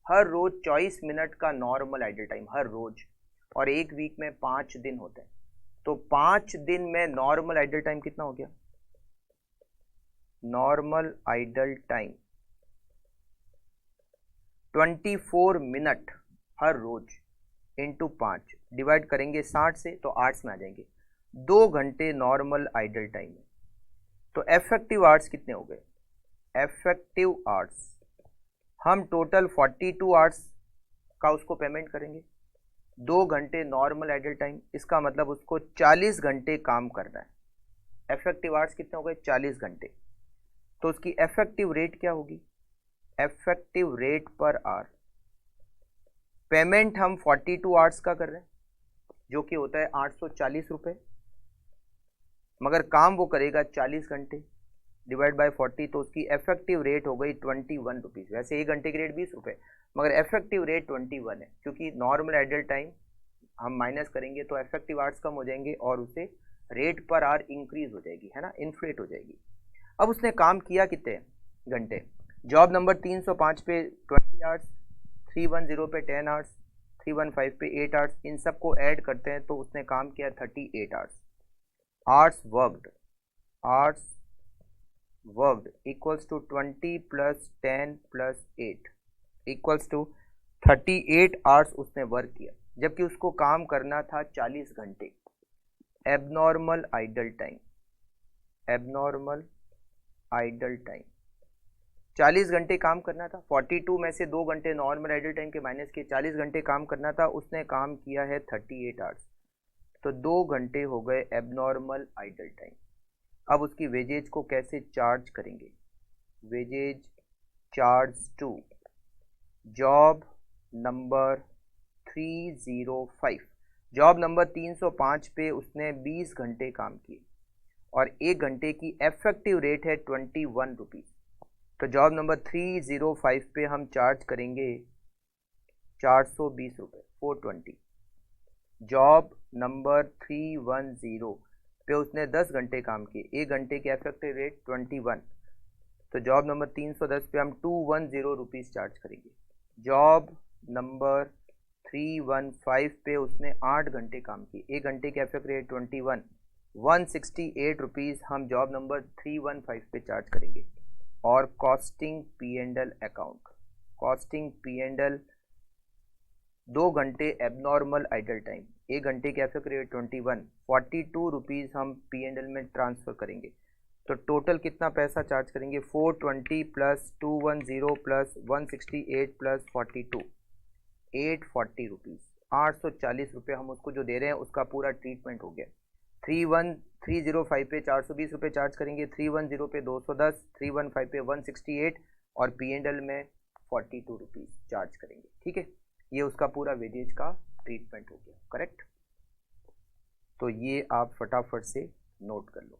Speaker 1: हर रोज 24 मिनट का नॉर्मल आइडल टाइम, हर रोज। और एक वीक में 5 दिन होते हैं, तो 5 दिन में नॉर्मल आइडल टाइम कितना हो गया, नॉर्मल आइडल टाइम 24 मिनट हर रोज इंटू 5, डिवाइड करेंगे 60 से तो 8 में आ जाएंगे। 2 घंटे नॉर्मल आइडल टाइम है। तो इफेक्टिव आवर्स कितने हो गए, इफेक्टिव आवर्स हम टोटल 42 आवर्स का उसको पेमेंट करेंगे। 2 घंटे नॉर्मल आइडल टाइम, इसका मतलब उसको 40 घंटे काम करना है। इफेक्टिव आवर्स कितने हो गए, 40 घंटे। तो उसकी इफेक्टिव रेट क्या होगी, effective rate per our. Payment हम 42 आवर्स का कर रहे हैं, जो कि होता है 840 रुपए, मगर काम वो करेगा 40 घंटे, डिवाइड बाय 40, तो उसकी इफेक्टिव रेट हो गई 21 रुपीज़। वैसे 1 घंटे की रेट 20 रुपए, मगर इफेक्टिव रेट 21 है, क्योंकि नॉर्मल आइडल टाइम हम माइनस करेंगे तो इफेक्टिव आवर्स कम हो जाएंगे और उससे रेट पर आवर इंक्रीज हो जाएगी, है ना, इन्फ्लेट हो जाएगी। अब उसने काम किया कितने घंटे, जॉब नंबर 305 पे 20 आवर्स, 310 पे 10 आवर्स, 315 पे 8 आवर्स, इन सबको ऐड करते हैं तो उसने काम किया 38 hours. Hours worked equals to 20 + 10 + 8 equals to 38 hours उसने वर्क किया, जबकि उसको काम करना था 40 घंटे। Abnormal idle time, abnormal idle time 40 घंटे काम करना था। 42 में से 2 घंटे नॉर्मल आइडल टाइम के माइनस किए, 40 घंटे काम करना था, उसने काम किया है 38 आवर्स, तो 2 घंटे हो गए एबनॉर्मल आइडल टाइम। अब उसकी वेजेज को कैसे चार्ज करेंगे, wages charge to job number 305। Job number 305 पे उसने 20 घंटे काम किए और 1 घंटे की इफेक्टिव रेट है 21 रुपीज़। तो जॉब नंबर 305 पे हम चार्ज करेंगे 420 रुपये, 420। जॉब नंबर 310 पे उसने 10 घंटे काम किए, 1 घंटे की इफेक्टिव रेट 21। तो जॉब नंबर 310 पे हम 210 रुपीज़ चार्ज करेंगे। जॉब नंबर 315 पे उसने 8 घंटे काम किए, 1 घंटे की इफेक्टिव रेट 21, 168 रुपीज़ हम जॉब नंबर 315 पे चार्ज करेंगे। और costing P and L account, costing P and L 2 घंटे एबनॉर्मल आइडल टाइम, 1 घंटे की इफेक्टिव रेट 21, 42 रुपीज़ हम पी एंड एल में ट्रांसफ़र करेंगे। तो टोटल कितना पैसा चार्ज करेंगे, 420 प्लस 210 प्लस 168 प्लस 42, 840 रुपीज़, 840 रुपये हम उसको जो दे रहे हैं उसका पूरा ट्रीटमेंट हो गया। 305 पे 420 रुपये चार्ज करेंगे, 310 पे 210, 315 पे 168 और पी एंड एल में 42 रुपीज़ चार्ज करेंगे। ठीक है, ये उसका पूरा वेजेज का ट्रीटमेंट हो गया। करेक्ट, तो ये आप फटाफट से नोट कर लो।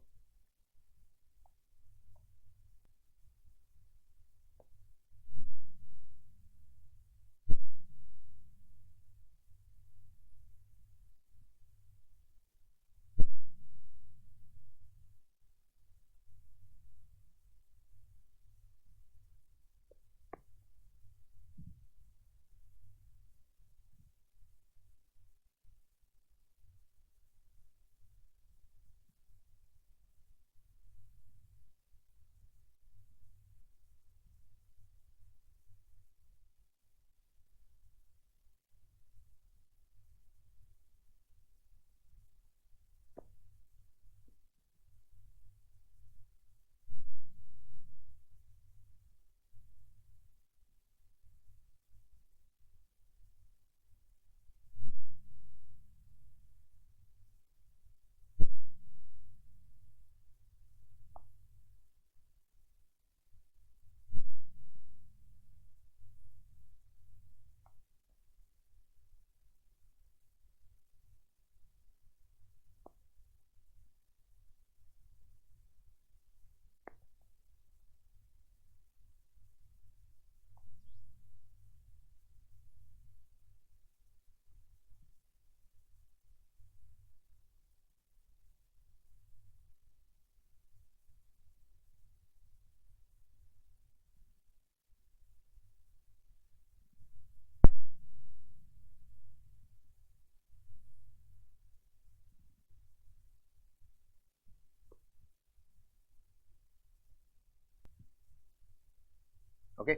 Speaker 1: ओके,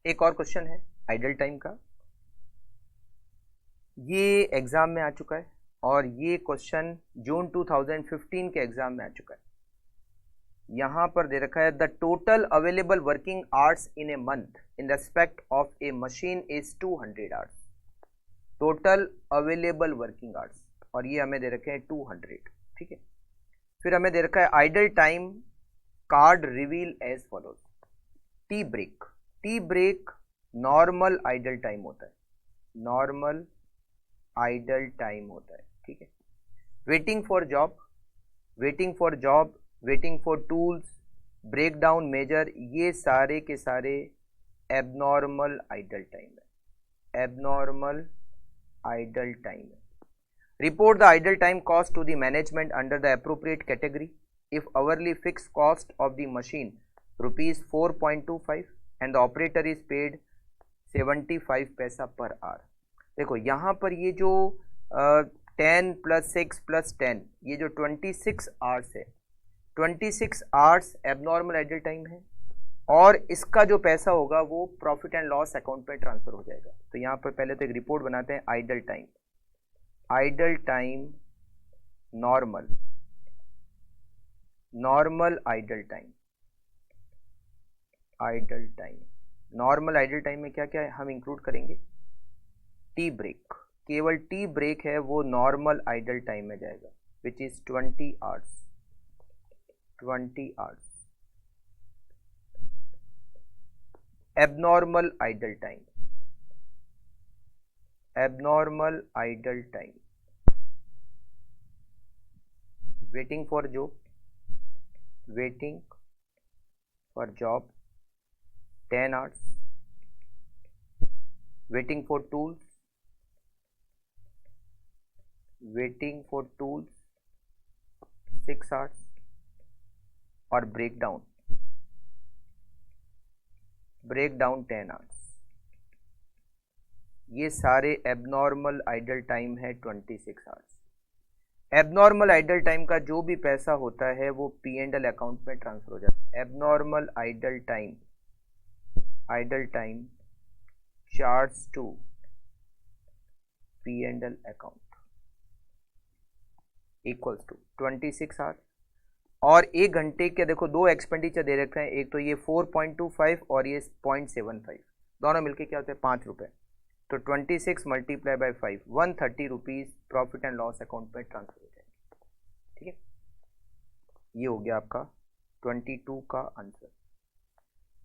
Speaker 1: एक और क्वेश्चन है आइडल टाइम का, ये एग्जाम में आ चुका है और ये क्वेश्चन जून 2015 के एग्जाम में आ चुका है। यहां पर दे रखा है the total available working hours in a month in respect of A machine is 200 hours. Total available working hours, और ये हमें दे रखे हैं 200। ठीक है, फिर हमें दे रखा है idle time card reveal as follows. Tea break, tea break normal idle time होता है, नॉर्मल आइडल टाइम होता है। ठीक है, waiting for job, waiting for job, waiting for tools, break down major, ये सारे के सारे एबनॉर्मल आइडल टाइम है, एबनॉर्मल आइडल टाइम है। Report the idle time cost to the management under the appropriate category if hourly fix cost of the machine ₹4.25 and the operator is paid 75 पैसा per hour. देखो यहाँ पर ये जो 10 + 6 + 10, ये जो 26 आवर्स है, 26 आवर्स एबनॉर्मल आइडल टाइम है और इसका जो पैसा होगा वो प्रॉफिट एंड लॉस अकाउंट में ट्रांसफर हो जाएगा। तो यहाँ पर पहले तो एक रिपोर्ट बनाते हैं idle time, idle time normal, normal idle time, idle time, normal idle time में क्या क्या हम इंक्लूड करेंगे, टी ब्रेक, केवल टी ब्रेक है वो नॉर्मल आइडल टाइम में जाएगा which is 20 hours, 20 hours. Abnormal idle time, abnormal idle time, waiting for job, waiting for job 10 hours, waiting for tools, waiting for tools 6 hours और breakdown 10 hours। ये सारे abnormal idle time है 26 hours. Abnormal idle time का जो भी पैसा होता है वो P&L अकाउंट में ट्रांसफर हो जाता है। Abnormal idle time charge to P&L account equals to 26 hours. और 1 घंटे के देखो दो एक्सपेंडिचर दे रखे हैं, एक तो ये 4.25 और ये 0.75, दोनों मिलके क्या होते हैं 5 रुपए। तो 26 multiply by 5 130 rupees profit and loss account में ट्रांसफर हो जाएंगे। ठीक है, ये हो गया आपका 22 का आंसर।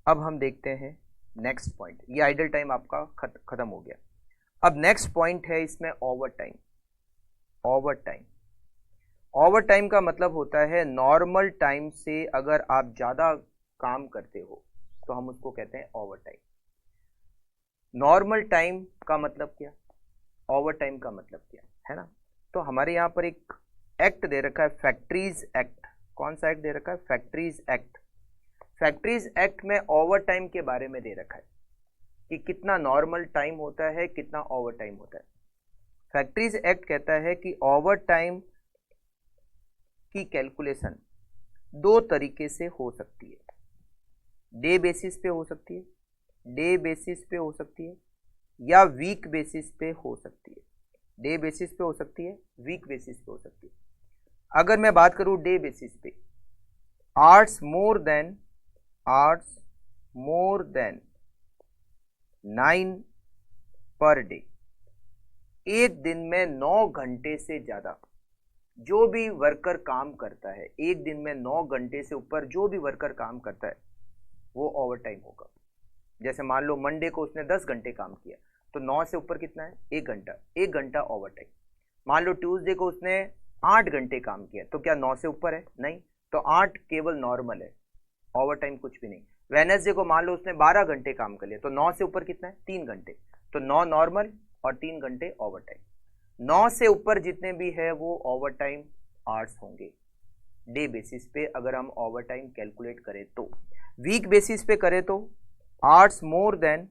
Speaker 1: अब हम देखते हैं नेक्स्ट पॉइंट। ये आइडल टाइम आपका खत्म हो गया। अब नेक्स्ट पॉइंट है इसमें ओवर टाइम। ओवर टाइम का मतलब होता है नॉर्मल टाइम से अगर आप ज्यादा काम करते हो तो हम उसको कहते हैं ओवर टाइम। नॉर्मल टाइम का मतलब क्या, ओवर टाइम का मतलब क्या है ना। तो हमारे यहाँ पर एक एक्ट दे रखा है, फैक्ट्रीज एक्ट। कौन सा एक्ट दे रखा है, फैक्ट्रीज एक्ट। फैक्ट्रीज एक्ट में ओवर टाइम के बारे में दे रखा है कि कितना नॉर्मल टाइम होता है, कितना ओवर टाइम होता है। फैक्ट्रीज एक्ट कहता है कि ओवर टाइम की कैलकुलेशन 2 तरीके से हो सकती है। डे बेसिस पे हो सकती है, या वीक बेसिस पे हो सकती है। डे बेसिस पे हो सकती है, वीक बेसिस पे हो सकती है। अगर मैं बात करूं डे बेसिस पे, hours more than 9 per day, एक दिन में 9 घंटे से ज्यादा जो भी वर्कर काम करता है, एक दिन में 9 घंटे से ऊपर जो भी वर्कर काम करता है वो ओवर टाइम होगा। जैसे मान लो मंडे को उसने 10 घंटे काम किया तो 9 से ऊपर कितना है, 1 घंटा ओवर टाइम। मान लो ट्यूसडे को उसने 8 घंटे काम किया तो क्या 9 से ऊपर है, नहीं, तो 8 केवल नॉर्मल है, ओवर टाइम कुछ भी नहीं। वेडनेसडे को मान लो उसने 12 घंटे काम कर लिया तो 9 से ऊपर कितना है, 3 घंटे, तो 9 नॉर्मल और 3 घंटे ओवर टाइम। 9 से ऊपर जितने भी है वो ओवर टाइम आवर्स होंगे डे बेसिस पे। अगर हम ओवर टाइम कैलकुलेट करें तो वीक बेसिस पे करें तो आवर्स मोर देन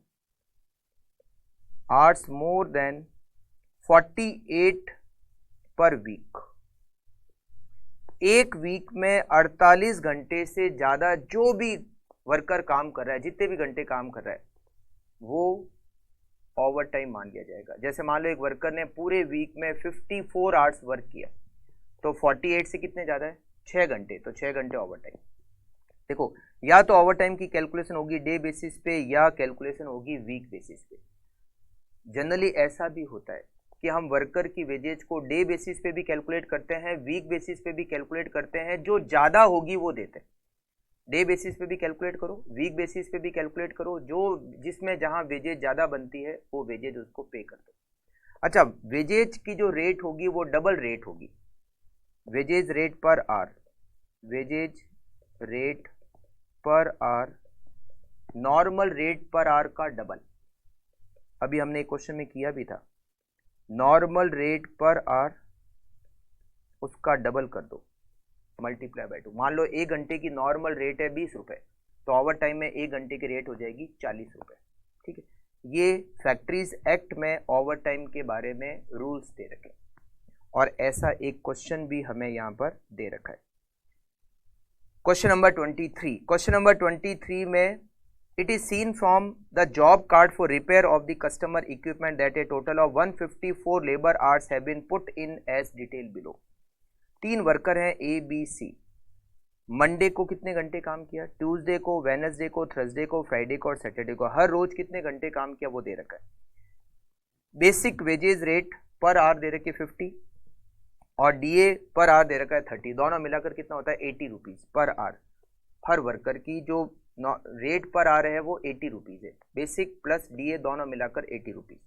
Speaker 1: 48 पर वीक, एक वीक में 48 घंटे से ज्यादा जो भी वर्कर काम कर रहा है, जितने भी घंटे काम कर रहा है वो ओवर टाइम मान लिया जाएगा। जैसे मान लो एक वर्कर ने पूरे वीक में 54 आवर्स वर्क किया तो 48 से कितने ज्यादा है, 6 घंटे, तो 6 घंटे ओवर टाइम। देखो या तो ओवर टाइम की कैलकुलेशन होगी डे बेसिस पे या कैलकुलेशन होगी वीक बेसिस पे। जनरली ऐसा भी होता है कि हम वर्कर की वेजेज को डे बेसिस पे भी कैलकुलेट करते हैं, वीक बेसिस पे भी कैलकुलेट करते हैं, जो ज्यादा होगी वो देते हैं। डे बेसिस पे भी कैलकुलेट करो, वीक बेसिस पे भी कैलकुलेट करो, जो जिसमें जहां वेजेज ज्यादा बनती है वो वेजेज उसको पे कर दो। अच्छा, वेजेज की जो रेट होगी वो डबल रेट होगी, wages rate per hour, wages rate per hour normal rate per hour का डबल। अभी हमने एक क्वेश्चन में किया भी था, नॉर्मल रेट पर आवर उसका डबल कर दो, मल्टीप्लाई बाय 2। मान लो 1 घंटे की नॉर्मल रेट है 20 रुपए, तो ओवर टाइम में 1 घंटे की रेट हो जाएगी 40 रुपए। ठीक है, ये फैक्ट्रीज एक्ट में ओवर टाइम के बारे में रूल्स दे रखे और ऐसा एक क्वेश्चन भी हमें यहां पर दे रखा है। क्वेश्चन नंबर 23 में it is seen from the job card for repair of the customer equipment that a total of 154 labor hours have been put in as detailed below। 3 worker हैं A, B, C। मंडे को कितने घंटे काम किया, Tuesday को, Wednesday को, Thursday को, Friday को और सैटरडे को, हर रोज कितने घंटे काम किया वो दे रखा है। Basic wages rate per hour दे रखी 50 और डीए पर आवर दे रखा है 30, दोनों मिलाकर कितना होता है 80 रुपीज पर आवर। हर वर्कर की जो रेट पर आ रहे हैं वो 80 रुपीज है, बेसिक प्लस डीए दोनों मिलाकर 80 रुपीज।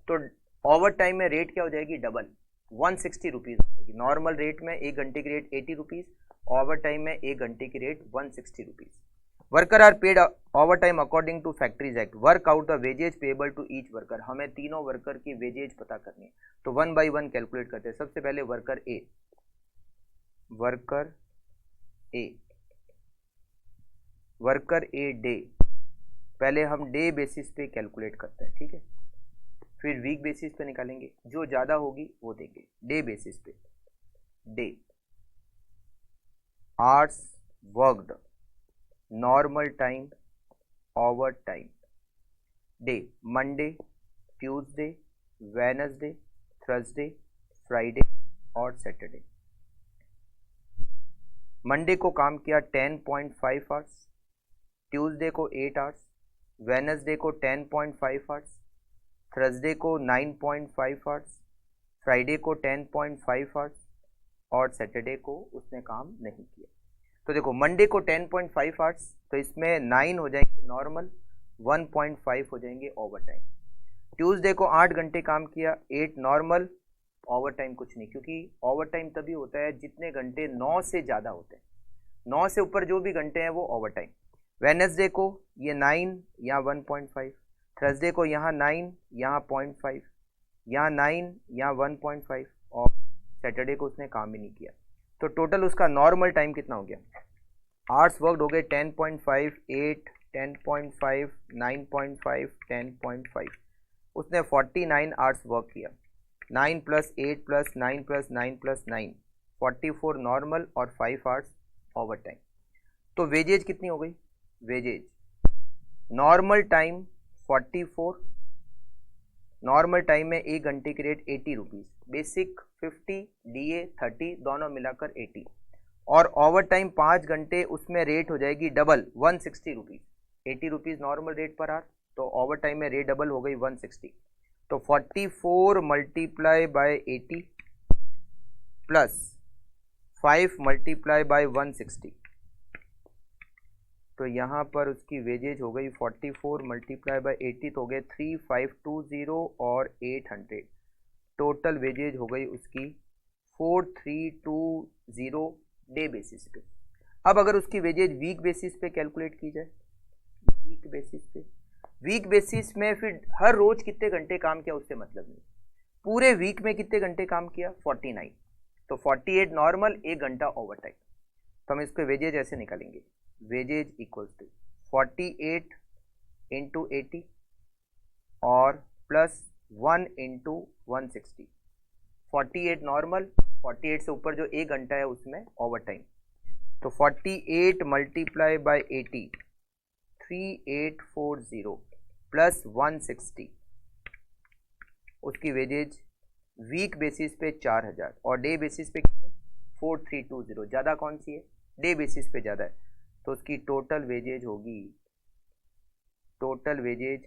Speaker 1: तो ओवर टाइम में रेट क्या हो जाएगी, डबल, 160 रुपीज़ हो जाएगी। नॉर्मल रेट में 1 घंटे की रेट 80 रुपीज़, ओवर टाइम में 1 घंटे की rate 160 rupees. Worker are paid over time according to factories act, work out the wages payable to each worker. हमें तीनों वर्कर की वेजेज पता करनी है, तो 1 बाई 1 कैलकुलेट करते हैं। सबसे पहले worker A, worker A, worker a day, पहले हम डे बेसिस पे कैलकुलेट करते हैं, ठीक है, फिर वीक बेसिस पे निकालेंगे, जो ज़्यादा होगी वो देंगे। डे बेसिस पे, day, hours worked, normal time, over time. Day, Monday, Tuesday, Wednesday, Thursday, Friday और सैटरडे। मंडे को काम किया 10.5 आवर्स, ट्यूसडे को 8 आवर्स, वेडनेसडे को 10.5 आवर्स, थर्सडे को 9.5 आवर्स, फ्राइडे को 10.5 आवर्स और सैटरडे को उसने काम नहीं किया। तो देखो मंडे को 10.5 आवर्स, तो इसमें 9 हो जाएंगे नॉर्मल, 1.5 हो जाएंगे ओवर टाइम। ट्यूसडे को 8 घंटे काम किया, 8 नॉर्मल, ओवर टाइम कुछ नहीं, क्योंकि ओवर टाइम तभी होता है जितने घंटे 9 से ज़्यादा होते हैं, 9 से ऊपर जो भी घंटे हैं वो ओवर टाइम। वेडनेसडे को ये 9 यहाँ 1.5, थर्सडे को यहाँ 9 यहाँ 0.5, यहाँ 9 यहाँ 1.5 और सैटरडे को उसने काम ही नहीं किया। तो टोटल उसका नॉर्मल टाइम कितना हो गया, आवर्स वर्कड हो गए 10.5, 8, 10.5, 9.5, 10.5, उसने 49 आवर्स वर्क किया। 9 + 8 + 9 + 9 + 9, 44 नॉर्मल और 5 आवर्स ओवर टाइम। तो वेजेज कितनी हो गई, wages normal time 44, normal time में 1 घंटे की रेट 80 रुपीज़, बेसिक 50, डीए 30, दोनों मिलाकर 80, और ओवर टाइम 5 घंटे, उसमें रेट हो जाएगी double 160 rupees. 80 rupees normal rate per are, तो ओवर टाइम में रेट डबल हो गई 160। तो 44 multiply by 80 plus 5 multiply by 160, तो यहाँ पर उसकी वेजेज हो गई 44 मल्टीप्लाई बाय 80, तो हो गए 3520 और 800। टोटल वेजेज हो गई उसकी 4320 डे बेसिस पे। अब अगर उसकी वेजेज वीक बेसिस पे कैलकुलेट की जाए, वीक बेसिस पे, वीक बेसिस में फिर हर रोज कितने घंटे काम किया उससे मतलब नहीं, पूरे वीक में कितने घंटे काम किया 49, तो 48 नॉर्मल, 1 घंटा ओवर टाइम। तो हम इसको वेजेज ऐसे निकालेंगे, वेजेज इक्वल्स टू 48 इंटू 80 और प्लस 1 इंटू 160, 48 नॉर्मल, 48 से ऊपर जो 1 घंटा है उसमें ओवर टाइम, तो 48 मल्टीप्लाई बाय 80, 3840 प्लस 160, उसकी वेजेज वीक बेसिस पे 4000 और डे बेसिस पे 4320। ज़्यादा कौन सी है, डे बेसिस पे ज़्यादा है, तो उसकी टोटल वेजेज होगी, टोटल वेजेज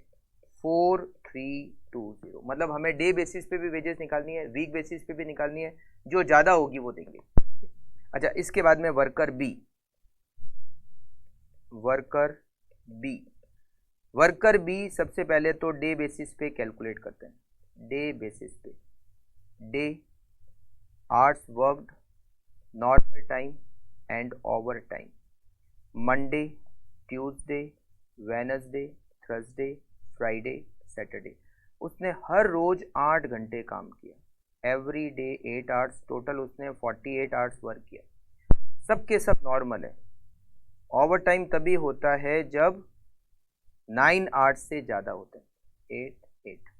Speaker 1: 4320। मतलब हमें डे बेसिस पे भी वेजेस निकालनी है, वीक बेसिस पे भी निकालनी है, जो ज़्यादा होगी वो देंगे। अच्छा, इसके बाद में worker B, worker B, worker B सबसे पहले तो डे बेसिस पे कैलकुलेट करते हैं, डे बेसिस पे, day, hours worked, normal time and over time, Monday, Tuesday, Wednesday, Thursday, Friday, Saturday. उसने हर रोज 8 घंटे काम किया, एवरी डे 8 आवर्स, टोटल उसने 48 आवर्स वर्क किया। सब के सब नॉर्मल है। ओवर टाइम तभी होता है जब 9 आवर्स से ज़्यादा होते हैं, 8,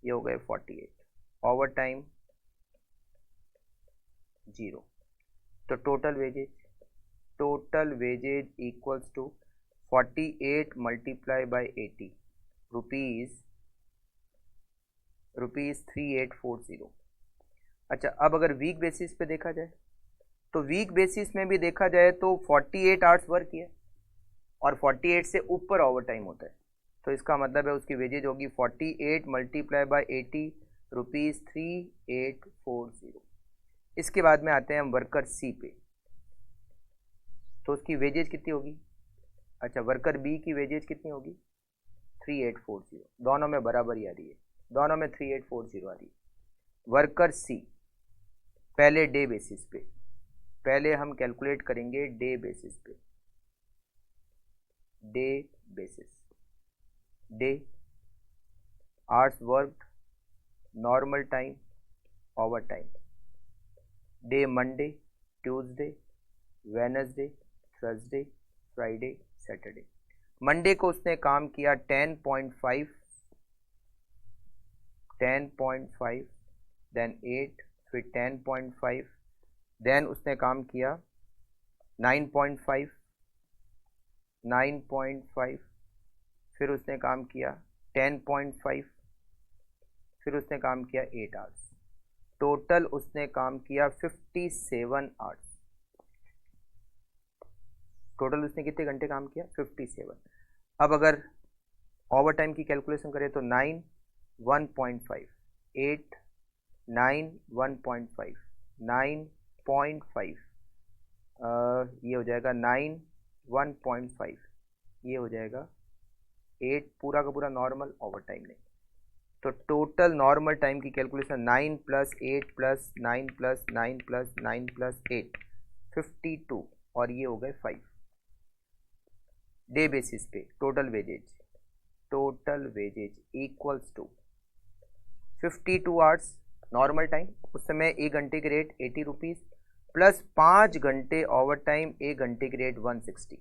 Speaker 1: ये हो गए 48, ओवर टाइम 0। तो total wages equals to 48 multiply by 80, rupees 3840। अच्छा, अब अगर वीक बेसिस पे देखा जाए, तो वीक बेसिस में भी देखा जाए तो 48 आवर्स वर्क किया और 48 से ऊपर ओवर टाइम होता है, तो इसका मतलब है उसकी वेजेज होगी 48 मल्टीप्लाई बाय 80, रुपीज़ 3840। इसके बाद में आते हैं हम वर्कर सी पे, तो उसकी वेजेज कितनी होगी, अच्छा वर्कर बी की वेजेज कितनी होगी 3840, दोनों में बराबर ही आ रही है, दोनों में 3840 आ रही है। वर्कर सी पहले डे बेसिस पे, पहले हम कैलकुलेट करेंगे डे बेसिस पे, day basis, day, hours worked, normal time, over time, day Monday, Tuesday, Wednesday, Thursday, Friday, Saturday. Monday को उसने काम किया 10.5, 10.5, देन 8, फिर 10.5, देन उसने काम किया 9.5, 9.5, फिर उसने काम किया 10.5, फिर उसने काम किया 8 आवर्स। टोटल उसने काम किया 57 आवर्स। टोटल उसने कितने घंटे काम किया? 57। अब अगर ओवर टाइम की कैलकुलेशन करें तो 9 1.5, 8 9 1.5, 9.5, ये हो जाएगा 9 1.5, ये हो जाएगा 8, पूरा का पूरा नॉर्मल, ओवर टाइम नहीं। तो टोटल नॉर्मल टाइम की कैलकुलेशन 9 + 8 + 9 + 9 + 9 + 8, 52, और ये हो गए 5। डे बेसिस पे total wages equals to 52 hours normal time, उस समय 1 घंटे की रेट 80 रुपीज़, प्लस 5 घंटे ओवर टाइम, 1 घंटे की रेट 160।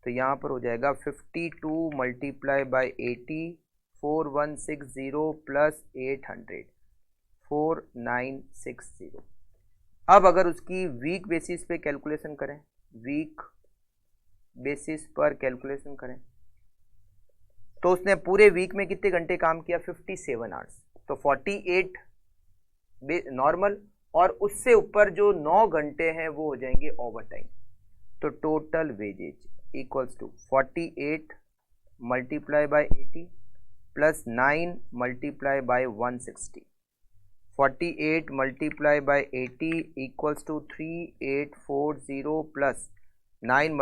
Speaker 1: तो यहाँ पर हो जाएगा 52 × 80, 4160 प्लस 800, 4960। अब अगर उसकी वीक बेसिस पे कैलकुलेशन करें, वीक बेसिस पर कैलकुलेशन करें, तो उसने पूरे वीक में कितने घंटे काम किया? 57 आवर्स। तो 48 नॉर्मल, और उससे ऊपर जो 9 घंटे हैं वो हो जाएंगे ओवर टाइम। तो total wages equals to 48 × 80 plus 9 × 160। 48 × 80 equals to 3840 plus 9 ×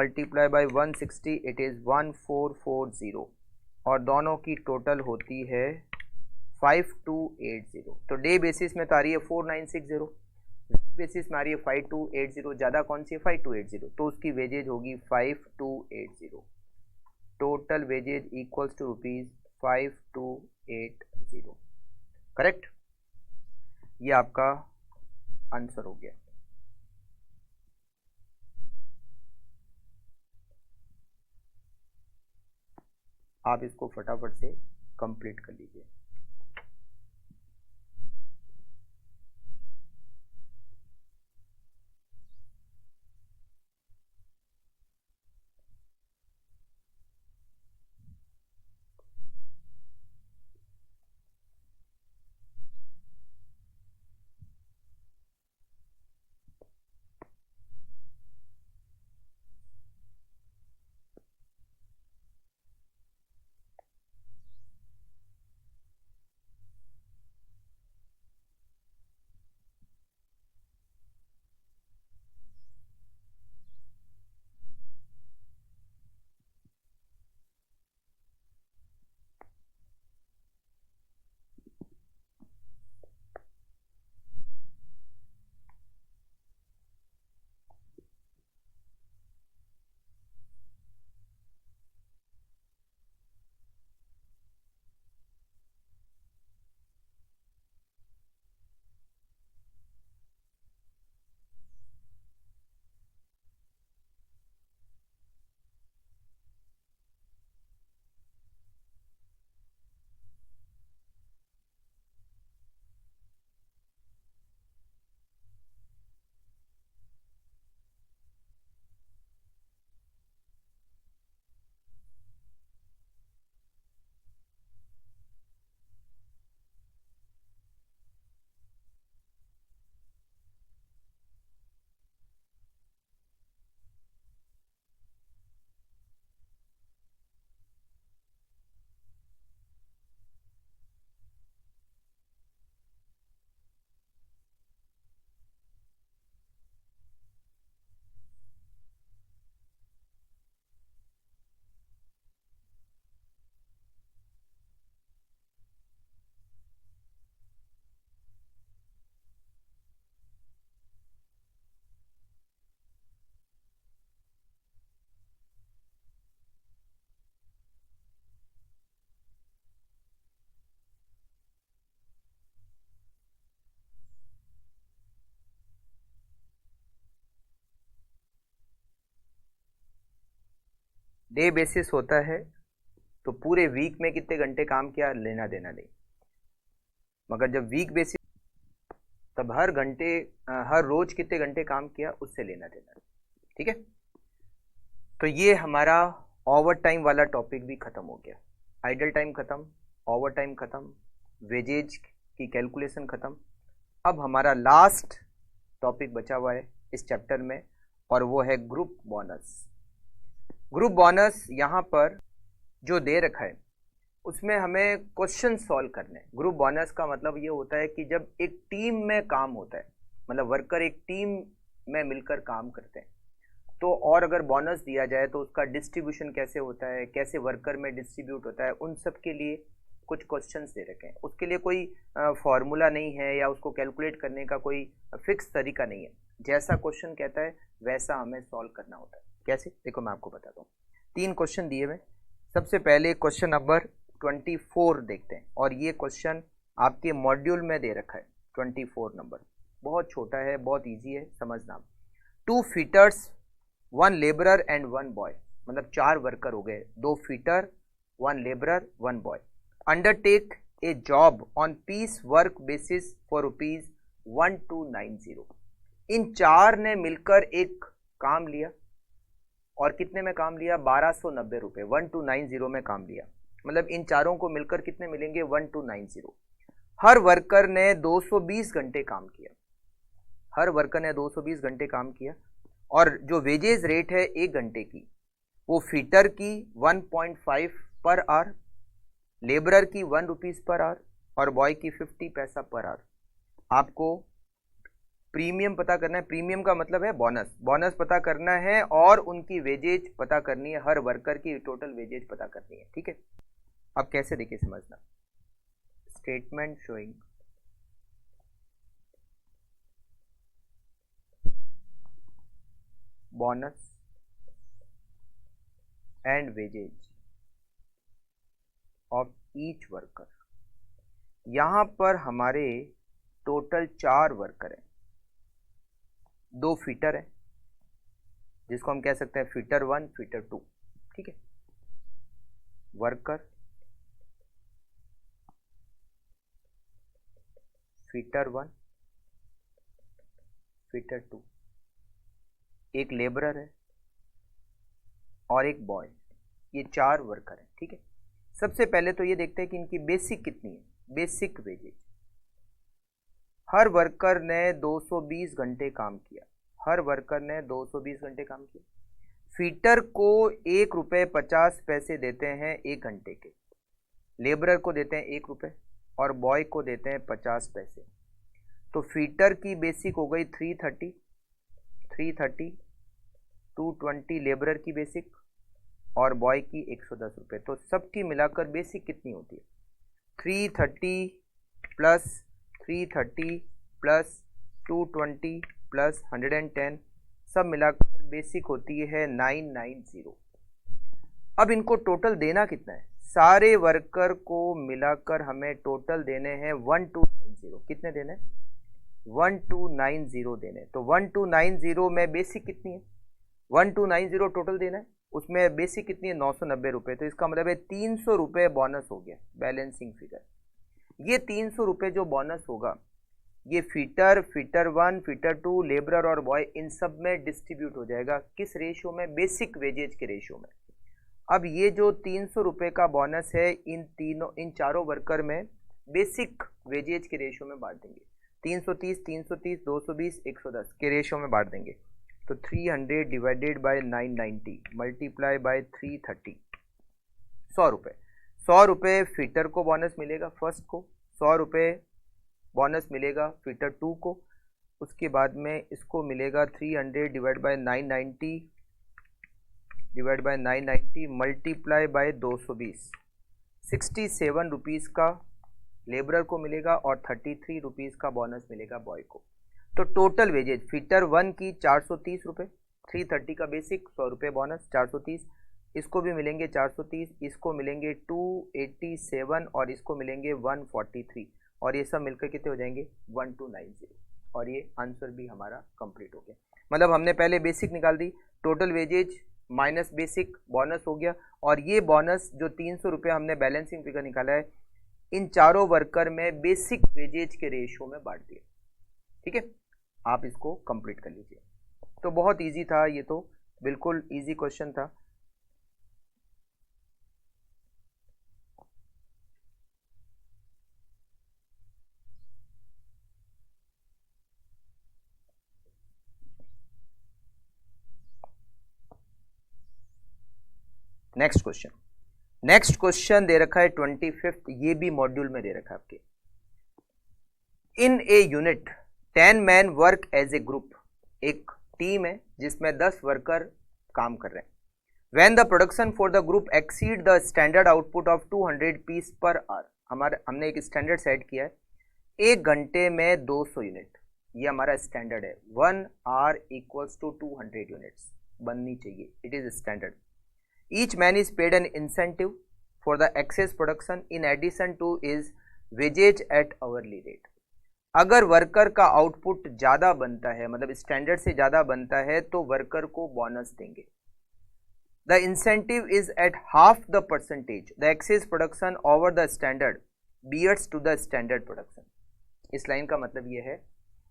Speaker 1: 160, it is 1440, और दोनों की टोटल होती है 5280। तो डे बेसिस में तो आ रही है 4960, बेसिस में आ रही है 5280, ज़्यादा कौन सी है? 5280, तो उसकी वेजेज होगी 5280। Total wages equals to ₹5280। Correct? ये आपका आंसर हो गया। आप इसको फटाफट से कंप्लीट कर लीजिए। डे बेसिस होता है तो पूरे वीक में कितने घंटे काम किया लेना देना नहीं, मगर जब वीक बेसिस तब हर घंटे हर रोज कितने घंटे काम किया उससे लेना देना। ठीक है, तो ये हमारा ओवर टाइम वाला टॉपिक भी खत्म हो गया। आइडल टाइम खत्म, ओवर टाइम खत्म, वेजेज की कैलकुलेशन खत्म। अब हमारा लास्ट टॉपिक बचा हुआ है इस चैप्टर में और वो है ग्रुप बोनस। ग्रुप बोनस यहाँ पर जो दे रखा है उसमें हमें क्वेश्चन सॉल्व करने हैं। ग्रुप बोनस का मतलब ये होता है कि जब एक टीम में काम होता है, मतलब वर्कर एक टीम में मिलकर काम करते हैं, तो और अगर बोनस दिया जाए तो उसका डिस्ट्रीब्यूशन कैसे होता है, कैसे वर्कर में डिस्ट्रीब्यूट होता है, उन सब के लिए कुछ क्वेश्चंस दे रखे हैं। उसके लिए कोई फॉर्मूला नहीं है या उसको कैलकुलेट करने का कोई फिक्स तरीका नहीं है। जैसा क्वेश्चन कहता है वैसा हमें सॉल्व करना होता है। कैसे, देखो मैं आपको बताता हूँ। 3 क्वेश्चन दिए हुए। सबसे पहले क्वेश्चन नंबर 24 देखते हैं, और ये क्वेश्चन आपके मॉड्यूल में दे रखा है 24 नंबर। बहुत छोटा है, बहुत ईजी है, समझना। 2 फीटर्स 1 लेबरर एंड 1 बॉय, मतलब 4 वर्कर हो गए, 2 fitter 1 labourer 1 boy. Undertake a job on piece work basis for ₹1290। इन 4 ने मिलकर एक काम लिया, और कितने में काम लिया? 1290 रुपये, 1290 में काम लिया। मतलब इन चारों को मिलकर कितने मिलेंगे? 1290। हर वर्कर ने 220 घंटे काम किया, हर वर्कर ने 220 घंटे काम किया, और जो वेजेज रेट है 1 घंटे की, वो फीटर की 1.5 पर आवर, लेबरर की 1 रुपीज़ पर आवर, और बॉय की 50 पैसा पर आवर। आपको प्रीमियम पता करना है। प्रीमियम का मतलब है बोनस। बोनस पता करना है और उनकी वेजेज पता करनी है, हर वर्कर की टोटल वेजेज पता करनी है। ठीक है, अब कैसे देखिए समझना। Statement showing bonus and wages of each worker. यहां पर हमारे टोटल 4 वर्कर हैं, 2 फीटर है जिसको हम कह सकते हैं फीटर 1 फीटर 2। ठीक है, वर्कर फीटर 1 फीटर 2, एक लेबरर है और एक बॉय। ये 4 वर्कर हैं। ठीक है, सबसे पहले तो ये देखते हैं कि इनकी बेसिक कितनी है। बेसिक वेजेज, हर वर्कर ने 220 घंटे काम किया, हर वर्कर ने 220 घंटे काम किया। फीटर को ₹1.50 देते हैं 1 घंटे के, लेबरर को देते हैं 1 रुपये, और बॉय को देते हैं 50 पैसे। तो फीटर की बेसिक हो गई 330, 220 लेबरर की बेसिक, और बॉय की 110 रुपये। तो सबकी मिलाकर बेसिक कितनी होती है? 330 प्लस 330 प्लस 220 प्लस 110, सब मिलाकर बेसिक होती है 990। अब इनको टोटल देना कितना है? सारे वर्कर को मिलाकर हमें टोटल देने हैं 1290। कितने देने? 1290 देने। तो 1290 में बेसिक कितनी है? 1290 टोटल देना है, उसमें बेसिक कितनी है? 990 रुपये। तो इसका मतलब है 300 रुपये बोनस हो गया, बैलेंसिंग फिगर। ये 300 रुपये जो बोनस होगा, ये फीटर 1 फीटर 2 लेबरर और बॉय इन सब में डिस्ट्रीब्यूट हो जाएगा। किस रेशियो में? बेसिक वेजेज के रेशियो में। अब ये जो 300 रुपये का बोनस है, इन चारों वर्कर में बेसिक वेजेज के रेशियो में बांट देंगे। 330 330 220 110 के रेशियो में बांट देंगे। तो 300 डिवाइडेड बाय 990 मल्टीप्लाई बाय 330, 100 रुपये। 100 रुपये फीटर को बोनस मिलेगा फर्स्ट को, 100 रुपये बोनस मिलेगा फीटर 2 को। उसके बाद में इसको मिलेगा 300 divide by 990 multiply by 220, 67 rupees का लेबरर को मिलेगा और 33 रुपीज़ का बोनस मिलेगा बॉय को। तो टोटल वेजेज फीटर 1 की 430 रुपये, 330 का बेसिक, 100 रुपये बोनस, 430, इसको भी मिलेंगे 430, इसको मिलेंगे 287, और इसको मिलेंगे 143, और ये सब मिलकर कितने हो जाएंगे? 1290। और ये आंसर भी हमारा कंप्लीट हो गया। मतलब हमने पहले बेसिक निकाल दी, total wages minus basic bonus हो गया, और ये बोनस जो 300 रुपये हमने बैलेंसिंग फिगर निकाला है इन चारों वर्कर में बेसिक वेजेज के रेशियो में बांट दिया। ठीक है, आप इसको कंप्लीट कर लीजिए। तो बहुत इजी था ये, तो बिल्कुल इजी क्वेश्चन था। नेक्स्ट क्वेश्चन दे रखा है 25th, ये भी मॉड्यूल में दे रखा है आपके। In a unit 10 man work as a group, एक टीम है जिसमें 10 वर्कर काम कर रहे हैं। When the production for the group exceed the standard output of 200 piece per hour, हमने एक स्टैंडर्ड सेट किया है, एक घंटे में 200 यूनिट, ये हमारा स्टैंडर्ड है। 1 आवर इक्वल्स टू 200 यूनिट्स बननी चाहिए, it is standard. Each man is paid an incentive for the excess production in addition to is wages at hourly rate. अगर वर्कर का आउटपुट ज्यादा बनता है, मतलब स्टैंडर्ड से ज्यादा बनता है, तो वर्कर को बोनस देंगे। The incentive is at half the percentage the excess production over the standard bears to the standard production. इस लाइन का मतलब यह है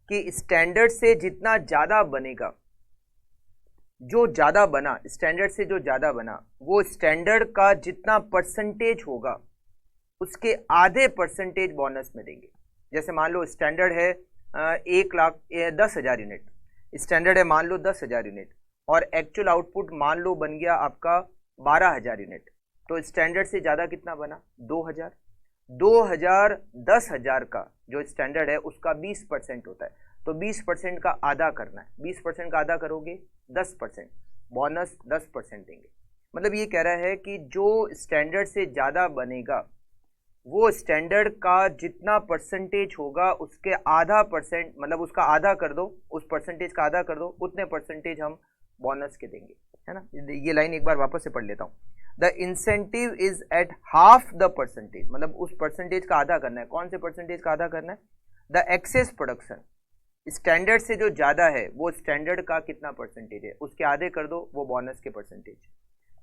Speaker 1: कि स्टैंडर्ड से जितना ज्यादा बनेगा, जो ज्यादा बना, स्टैंडर्ड से जो ज्यादा बना, वो स्टैंडर्ड का जितना परसेंटेज होगा उसके आधे परसेंटेज बोनस में देंगे। जैसे मान लो स्टैंडर्ड है 10,000 यूनिट, स्टैंडर्ड है मान लो 10,000 यूनिट, और एक्चुअल आउटपुट मान लो बन गया आपका 12,000 यूनिट, तो स्टैंडर्ड से ज्यादा कितना बना? 2,000। 2,000 10,000 का जो स्टैंडर्ड है उसका 20% होता है, तो 20% का आधा करना है। 20% का आधा करोगे 10%, बोनस 10% देंगे। मतलब ये कह रहा है कि जो स्टैंडर्ड से ज्यादा बनेगा वो स्टैंडर्ड का जितना परसेंटेज होगा उसके आधा परसेंट, मतलब उसका आधा कर दो, उस परसेंटेज का आधा कर दो, उतने परसेंटेज हम बोनस के देंगे, है ना। ये लाइन एक बार वापस से पढ़ लेता हूँ। The incentive is at half the percentage, मतलब उस परसेंटेज का आधा करना है। कौन से परसेंटेज का आधा करना है? द एक्सेस प्रोडक्शन, स्टैंडर्ड से जो ज्यादा है वो स्टैंडर्ड का कितना परसेंटेज है उसके आधे कर दो, वो बोनस के percentage.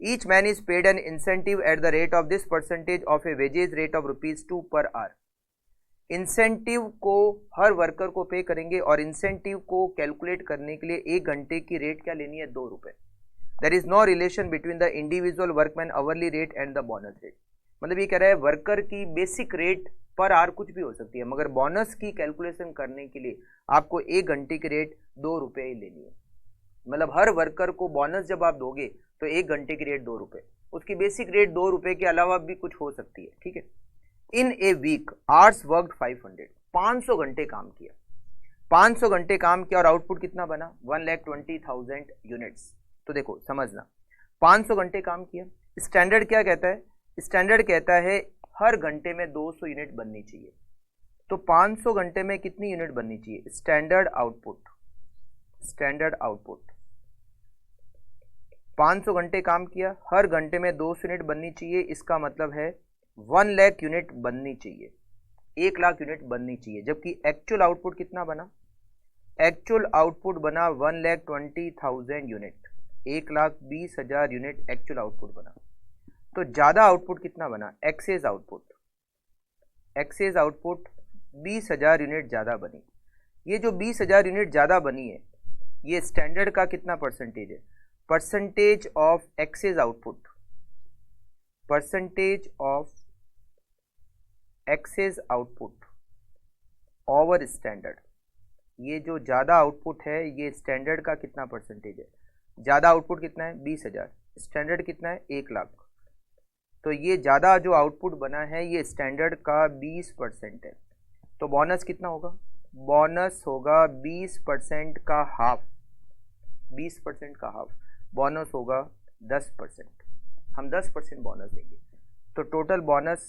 Speaker 1: Each man is paid an incentive at the rate of this percentage of a wages rate of ₹2 per our. Incentive को हर वर्कर को पे करेंगे, और इंसेंटिव को कैलकुलेट करने के लिए 1 घंटे की रेट क्या लेनी है? 2 रुपए। There is no relation between the individual workman hourly rate and the bonus rate. मतलब ये कह रहा है वर्कर की बेसिक रेट पर आवर कुछ भी हो सकती है, मगर बोनस की कैलकुलेशन करने के लिए आपको 1 घंटे की रेट 2 रुपए ही लेनी है। मतलब हर वर्कर को बोनस जब आप दोगे तो 1 घंटे की रेट 2 रुपए, उसकी बेसिक रेट 2 रुपए के अलावा भी कुछ हो सकती है, ठीक है। इन ए वीक आवर्स वर्कड 500, 500 घंटे काम किया, 500 घंटे काम किया और आउटपुट कितना बना? 1,20,000 यूनिट्स। तो देखो समझना, 500 घंटे काम किया, स्टैंडर्ड क्या कहता है? स्टैंडर्ड कहता है हर घंटे में 200 यूनिट बननी चाहिए। तो 500 घंटे में कितनी यूनिट बननी चाहिए? स्टैंडर्ड आउटपुट, स्टैंडर्ड आउटपुट 500 घंटे काम किया, हर घंटे में 200 यूनिट बननी चाहिए। इसका मतलब है 1 लाख यूनिट बननी चाहिए, 1 लाख यूनिट बननी चाहिए। जबकि एक्चुअल आउटपुट कितना बना? एक्चुअल आउटपुट बना 1,20,000 यूनिट, 1,20,000 यूनिट एक्चुअल आउटपुट बना। तो ज्यादा आउटपुट कितना बना? Excess output, excess output 20,000 unit ज्यादा बनी। ये जो 20,000 यूनिट ज्यादा बनी है, ये स्टैंडर्ड का कितना परसेंटेज है? Percentage of excess output, percentage of excess output over standard. ये जो ज्यादा आउटपुट है ये स्टैंडर्ड का कितना परसेंटेज है? ज्यादा आउटपुट कितना है? 20,000, स्टैंडर्ड कितना है? 1 लाख। तो ये ज्यादा जो आउटपुट बना है ये स्टैंडर्ड का 20% है। तो बोनस कितना होगा? बोनस होगा 20% का हाफ, 20% का हाफ। बोनस होगा 10%, हम 10% बोनस देंगे। तो टोटल बोनस,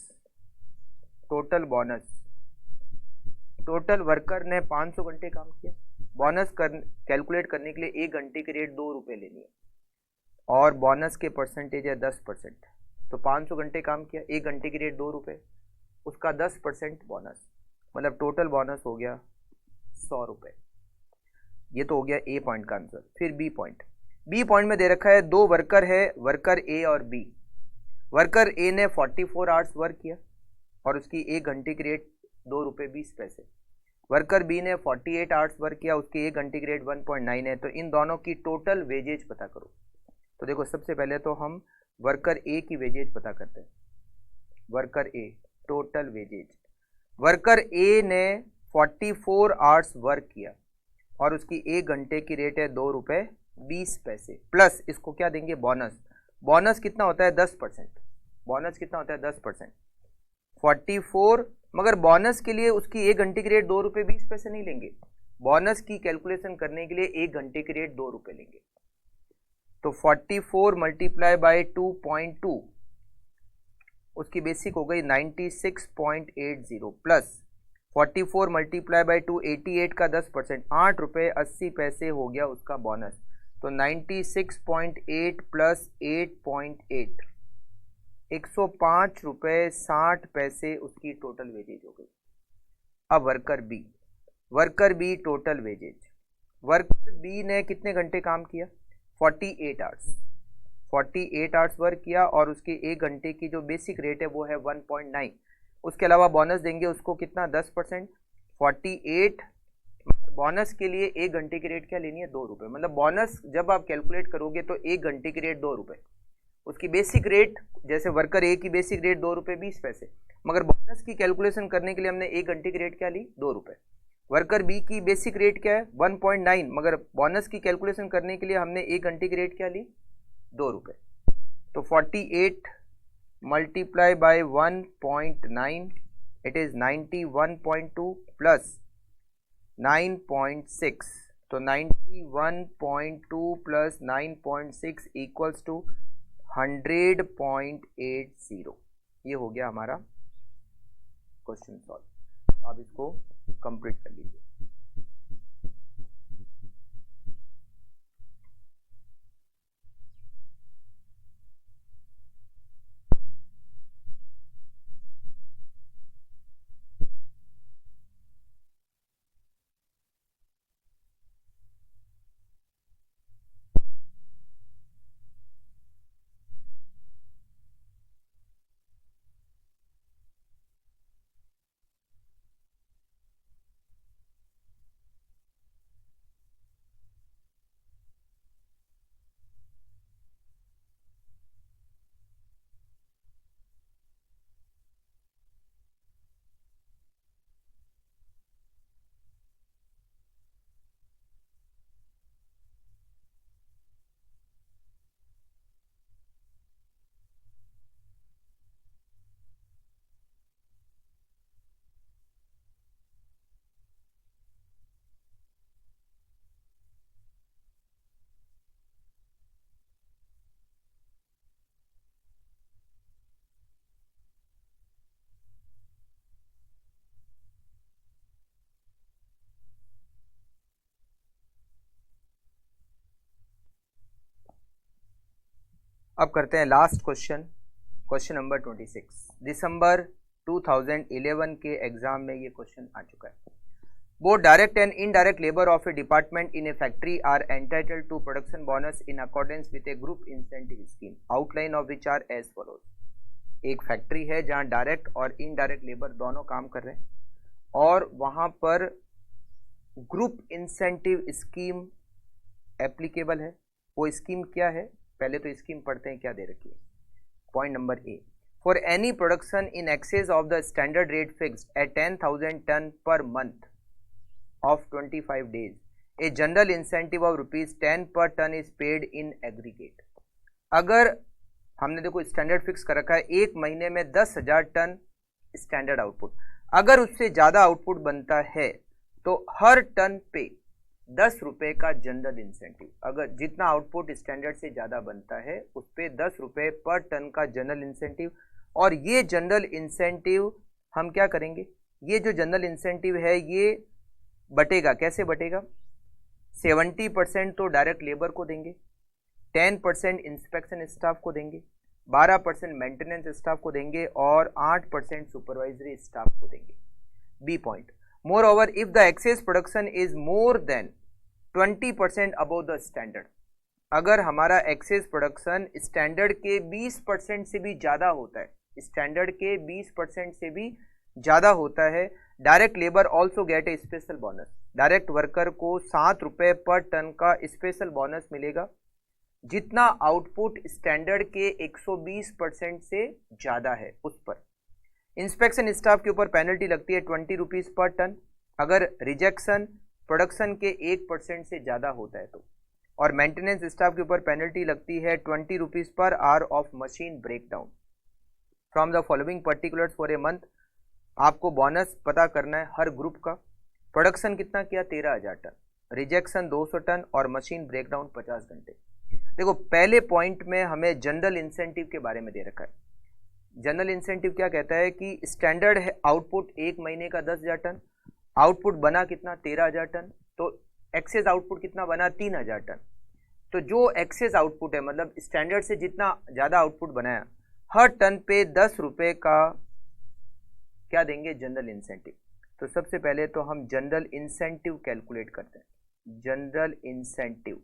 Speaker 1: टोटल वर्कर ने 500 घंटे काम किया, बोनस कैलकुलेट करने के लिए 1 घंटे की रेट 2 रुपए लेनी है, और बोनस के परसेंटेज है 10%। तो 500 घंटे काम किया, 1 घंटे की रेट 2 रुपए, उसका 10% बोनस, मतलब टोटल बोनस हो गया 100 रुपए। ये तो हो गया ए पॉइंट का आंसर। फिर बी पॉइंट, बी पॉइंट में दे रखा है दो वर्कर है, वर्कर ए और बी। वर्कर ए ने 44 आवर्स वर्क किया और उसकी 1 घंटे की रेट 2 रुपये 20 पैसे। वर्कर बी ने 48 आवर्स वर्क किया, उसकी 1 घंटे की रेट 1.9 है। तो इन दोनों की टोटल वेजेज पता करो। तो देखो सबसे पहले तो हम वर्कर ए की वेजेज पता करते हैं। वर्कर ए टोटल वेजेज, वर्कर ए ने 44 आवर्स वर्क किया और उसकी 1 घंटे की रेट है 2 रुपये 20 पैसे, प्लस इसको क्या देंगे, बोनस। बोनस कितना होता है 10%। बोनस कितना होता है 10%। 44, मगर बोनस के लिए उसकी 1 घंटे की रेट 2 रुपये 20 पैसे नहीं लेंगे। बोनस की कैलकुलेशन करने के लिए 1 घंटे की रेट 2 रुपये लेंगे। तो 44 मल्टीप्लाई बाय 2.2, उसकी बेसिक हो गई 96.80, प्लस 44 मल्टीप्लाई बाय 2, 88 का 10%, 8 रुपये 80 पैसे हो गया उसका बोनस। तो 96.8 प्लस 8.8, 105 रुपये 60 पैसे उसकी टोटल वेजेज हो गई। अब worker B, worker B total wages, worker B ने कितने घंटे काम किया, 48 आवर्स। 48 आवर्स वर्क किया और उसकी 1 घंटे की जो बेसिक रेट है वो है 1.9। उसके अलावा बोनस देंगे उसको कितना, 10%। 48 बोनस के लिए 1 घंटे की रेट क्या लेनी है, 2 रुपये। मतलब बोनस जब आप कैलकुलेट करोगे तो 1 घंटे की रेट 2 रुपये। उसकी बेसिक रेट, जैसे वर्कर ए की बेसिक रेट 2 रुपये 20 पैसे, मगर बोनस की कैलकुलेशन करने के लिए हमने 1 घंटे की रेट क्या ली, 2 रुपये। वर्कर बी की बेसिक रेट क्या है 1.9, मगर बोनस की कैलकुलेशन करने के लिए हमने 1 घंटे की रेट क्या ली, 2 रुपये। तो 48 multiply bye 1.9, it is 91.2 plus 9.6, तो 91.2 प्लस 9.6 इक्वल्स टू 100.80। ये हो गया हमारा क्वेश्चन सॉल्व। अब इसको कंप्लीट कर लीजिए। अब करते हैं लास्ट क्वेश्चन, क्वेश्चन नंबर 26। दिसंबर 2011 के एग्जाम में ये क्वेश्चन आ चुका है। Both direct and indirect labour of a department in a factory are entitled to production bonus in accordance with a group incentive scheme, outline of which are as follows. एक factory है जहां direct और indirect labour दोनों काम कर रहे हैं और वहां पर ग्रुप इंसेंटिव स्कीम एप्लीकेबल है। वो स्कीम क्या है, पहले तो स्कीम पढ़ते हैं क्या दे रखी है। Point number A, for any production in excess of the standard rate fixed at 10,000 ton per month of 25 days, a general incentive of ₹10 per ton is paid in aggregate. अगर हमने देखो स्टैंडर्ड फिक्स कर रखा है, एक महीने में 10,000 ton standard output, अगर उससे ज्यादा आउटपुट बनता है तो हर टन पे 10 रुपये का जनरल इंसेंटिव। अगर जितना आउटपुट स्टैंडर्ड से ज्यादा बनता है उस पे 10 रुपये पर टन का जनरल इंसेंटिव। और ये जनरल इंसेंटिव हम क्या करेंगे, ये जो जनरल इंसेंटिव है ये बटेगा, कैसे बटेगा, 70% तो डायरेक्ट लेबर को देंगे, 10% इंस्पेक्शन स्टाफ को देंगे, 12% मेंटेनेंस स्टाफ को देंगे और 8% सुपरवाइजरी स्टाफ को देंगे। B point, moreover if the excess production is more than 20% above the standard, अगर हमारा एक्सेस प्रोडक्शन स्टैंडर्ड के 20% से भी ज़्यादा होता है, स्टैंडर्ड के 20% से भी ज़्यादा होता है, डायरेक्ट लेबर ऑल्सो गेट ए स्पेशल बोनस। डायरेक्ट वर्कर को 7 रुपये पर टन का स्पेशल बोनस मिलेगा जितना आउटपुट स्टैंडर्ड के 120% से ज़्यादा है उस पर। इंस्पेक्शन स्टाफ के ऊपर पेनल्टी लगती है 20 रुपीज़ पर टन अगर रिजेक्शन प्रोडक्शन के 1% से ज़्यादा होता है तो, और मेंटेनेंस स्टाफ के ऊपर पेनल्टी लगती है 20 rupees per hour of machine breakdown. From the following particulars for a month, आपको बोनस पता करना है हर ग्रुप का। प्रोडक्शन कितना किया 13,000 टन, रिजेक्शन 200 टन और मशीन ब्रेकडाउन 50 घंटे। देखो पहले पॉइंट में हमें जनरल इंसेंटिव के बारे में दे रखा है। जनरल इंसेंटिव क्या कहता है कि स्टैंडर्ड है आउटपुट एक महीने का 10,000 टन, आउटपुट बना कितना 13,000 टन, तो एक्सेस आउटपुट कितना बना 3,000 टन। तो जो एक्सेस आउटपुट है मतलब स्टैंडर्ड से जितना ज़्यादा आउटपुट बनाया, हर टन पे 10 रुपये का क्या देंगे जनरल इंसेंटिव। तो सबसे पहले तो हम जनरल इंसेंटिव कैलकुलेट करते हैं। General incentive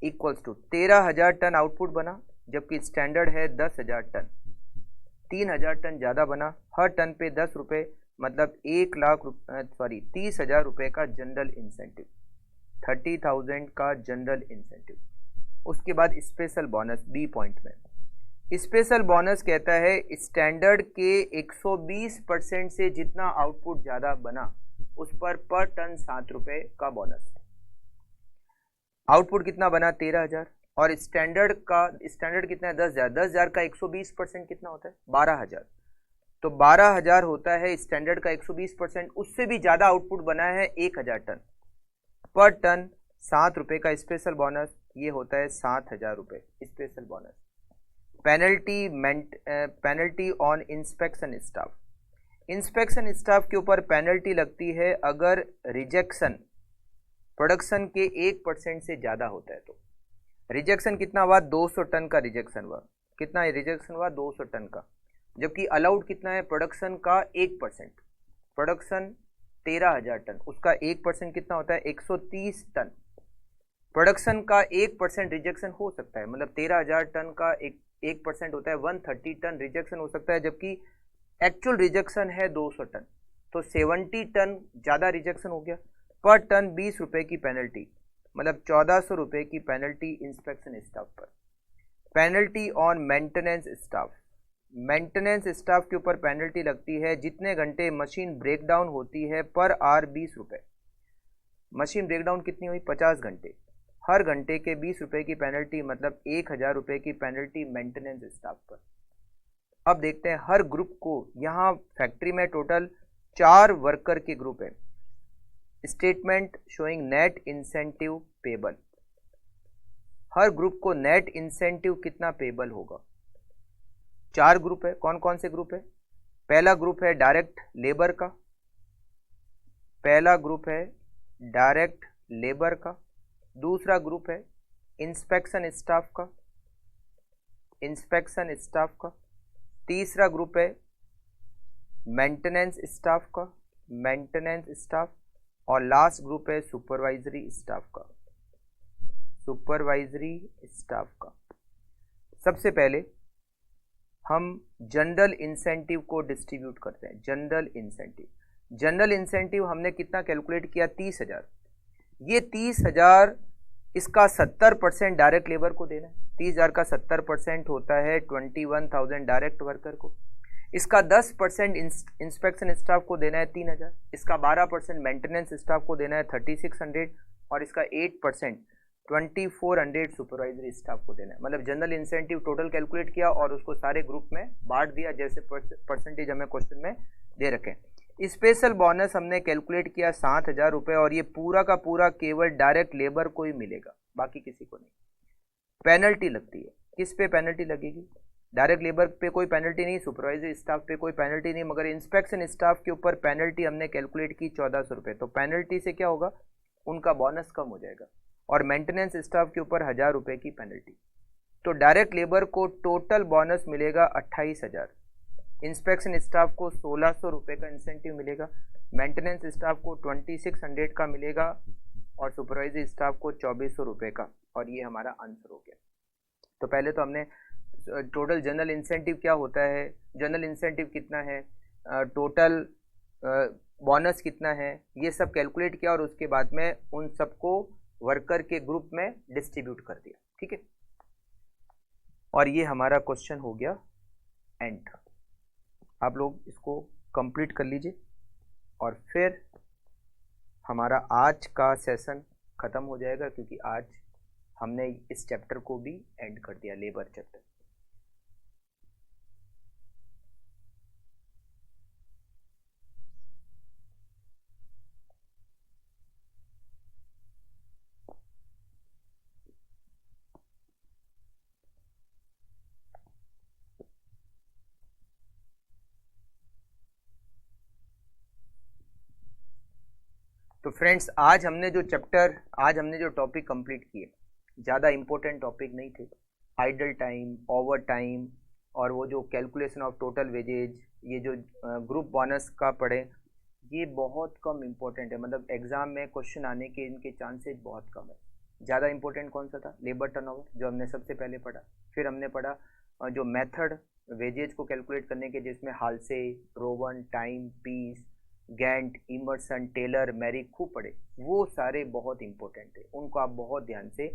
Speaker 1: equals to 13,000 ton output बना जबकि स्टैंडर्ड है 10,000 टन, 3,000 टन ज़्यादा बना, हर टन पे 10 रुपये मतलब 30,000 रुपये का जनरल इंसेंटिव, 30,000 का जनरल इंसेंटिव। उसके बाद स्पेशल बोनस बी पॉइंट में, स्पेशल बोनस कहता है स्टैंडर्ड के 120% से जितना आउटपुट ज़्यादा बना उस पर टन 7 रुपये का बोनस। आउटपुट कितना बना 13,000 और स्टैंडर्ड कितना है 10,000, 10,000 का 120% कितना होता है 12,000, तो 12,000 होता है स्टैंडर्ड का 120%। उससे भी ज़्यादा आउटपुट बना है 1,000 टन, पर टन 7 रुपये का स्पेशल बोनस, ये होता है 7,000 रुपये special bonus. Penalty on inspection staff, inspection staff के ऊपर पेनल्टी लगती है अगर रिजेक्शन प्रोडक्शन के 1% से ज़्यादा होता है तो। रिजेक्शन कितना हुआ 200 टन का रिजेक्शन हुआ, कितना रिजेक्शन हुआ 200 टन का, जबकि अलाउड कितना है प्रोडक्शन का 1%, प्रोडक्शन 13,000 टन, उसका 1% कितना होता है 130 टन। प्रोडक्शन का 1% रिजेक्शन हो सकता है, मतलब 13,000 टन का 1% होता है 130 टन रिजेक्शन हो सकता है, जबकि एक्चुअल रिजेक्शन है 200 टन, तो 70 टन ज़्यादा रिजेक्शन हो गया। पर टन 20 रुपये की पेनल्टी, मतलब 1,400 रुपये की पेनल्टी इंस्पेक्शन स्टाफ पर। Penalty on maintenance staff, maintenance staff के ऊपर पेनल्टी लगती है जितने घंटे मशीन ब्रेकडाउन होती है पर आवर 20 रुपये। मशीन ब्रेकडाउन कितनी हुई 50 घंटे, हर घंटे के 20 रुपये की पेनल्टी, मतलब 1,000 रुपये की पेनल्टी मेंटेनेंस स्टाफ पर। अब देखते हैं हर ग्रुप को, यहाँ फैक्ट्री में टोटल 4 वर्कर के ग्रुप है। Statement showing net incentive payable, हर ग्रुप को नेट इंसेंटिव कितना पेबल होगा। 4 ग्रुप है, कौन कौन से ग्रुप है। पहला ग्रुप है डायरेक्ट लेबर का, पहला ग्रुप है डायरेक्ट लेबर का, दूसरा ग्रुप है इंस्पेक्शन स्टाफ का, इंस्पेक्शन स्टाफ का, तीसरा ग्रुप है मेंटेनेंस स्टाफ का, मेंटेनेंस स्टाफ, और लास्ट ग्रुप है सुपरवाइजरी स्टाफ का, सुपरवाइजरी स्टाफ का। सबसे पहले हम जनरल इंसेंटिव को डिस्ट्रीब्यूट करते हैं। जनरल इंसेंटिव, जनरल इंसेंटिव हमने कितना कैलकुलेट किया 30,000। ये 30,000 इसका 70% डायरेक्ट लेबर को देना है, 30,000 का 70% होता है 21,000 डायरेक्ट वर्कर को। इसका 10% इंस्पेक्शन स्टाफ को देना है 3,000, इसका 12% मेंटेनेंस स्टाफ को देना है 3,600, और इसका 8% 2,400 सुपरवाइजरी स्टाफ को देना है। मतलब जनरल इंसेंटिव टोटल कैलकुलेट किया और उसको सारे ग्रुप में बांट दिया जैसे परसेंटेज हमें क्वेश्चन में दे रखे। स्पेशल बोनस हमने कैलकुलेट किया 7,000 रुपये, और ये पूरा का पूरा केवल डायरेक्ट लेबर को ही मिलेगा, बाकी किसी को नहीं। पेनल्टी लगती है, किस पे पेनल्टी लगेगी, डायरेक्ट लेबर पे कोई पेनल्टी नहीं, सुपरवाइजरी स्टाफ पे कोई पेनल्टी नहीं, मगर इंस्पेक्शन स्टाफ के ऊपर पेनल्टी हमने कैलकुलेट की 1,400 रुपये। तो पेनल्टी से क्या होगा, उनका बोनस कम हो जाएगा, और मेंटेनेंस स्टाफ के ऊपर 1,000 रुपये की पेनल्टी। तो डायरेक्ट लेबर को टोटल बोनस मिलेगा 28,000, इंस्पेक्शन स्टाफ को 1,600 रुपये का इंसेंटिव मिलेगा, मेंटेनेंस स्टाफ को 2,600 का मिलेगा, और सुपरवाइजरी स्टाफ को 2,400 रुपये का और ये हमारा आंसर हो गया। तो पहले तो हमने टोटल जनरल इंसेंटिव क्या होता है, जनरल इंसेंटिव कितना है, टोटल बोनस कितना है, ये सब कैलकुलेट किया और उसके बाद में उन सबको वर्कर के ग्रुप में डिस्ट्रीब्यूट कर दिया। ठीक है, और ये हमारा क्वेश्चन हो गया एंड। आप लोग इसको कंप्लीट कर लीजिए और फिर हमारा आज का सेशन ख़त्म हो जाएगा, क्योंकि आज हमने इस चैप्टर को भी एंड कर दिया, लेबर चैप्टर। तो फ्रेंड्स, आज हमने जो टॉपिक कंप्लीट किए, ज़्यादा इम्पोर्टेंट टॉपिक नहीं थे। आइडल टाइम, ओवर टाइम, और वो जो कैलकुलेशन ऑफ टोटल वेजेज, ये जो ग्रुप बोनस का पढ़े, ये बहुत कम इम्पोर्टेंट है। मतलब एग्जाम में क्वेश्चन आने के इनके चांसेस बहुत कम है। ज़्यादा इम्पोर्टेंट कौन सा था? लेबर टर्नओवर, जो हमने सबसे पहले पढ़ा। फिर हमने पढ़ा जो मेथड वेजेज को कैलकुलेट करने के, जिसमें Halsey, Rowan, time, piece, Gantt, Emerson, Taylor, Mary खूब पढ़े। वो सारे बहुत इंपॉर्टेंट है, उनको आप बहुत ध्यान से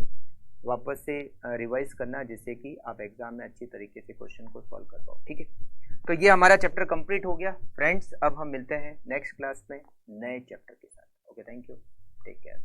Speaker 1: वापस से रिवाइज करना, जिससे कि आप एग्जाम में अच्छी तरीके से क्वेश्चन को सॉल्व कर पाओ। ठीक है, तो ये हमारा चैप्टर कंप्लीट हो गया फ्रेंड्स। अब हम मिलते हैं नेक्स्ट क्लास में नए चैप्टर के साथ। Okay, thank you, take care.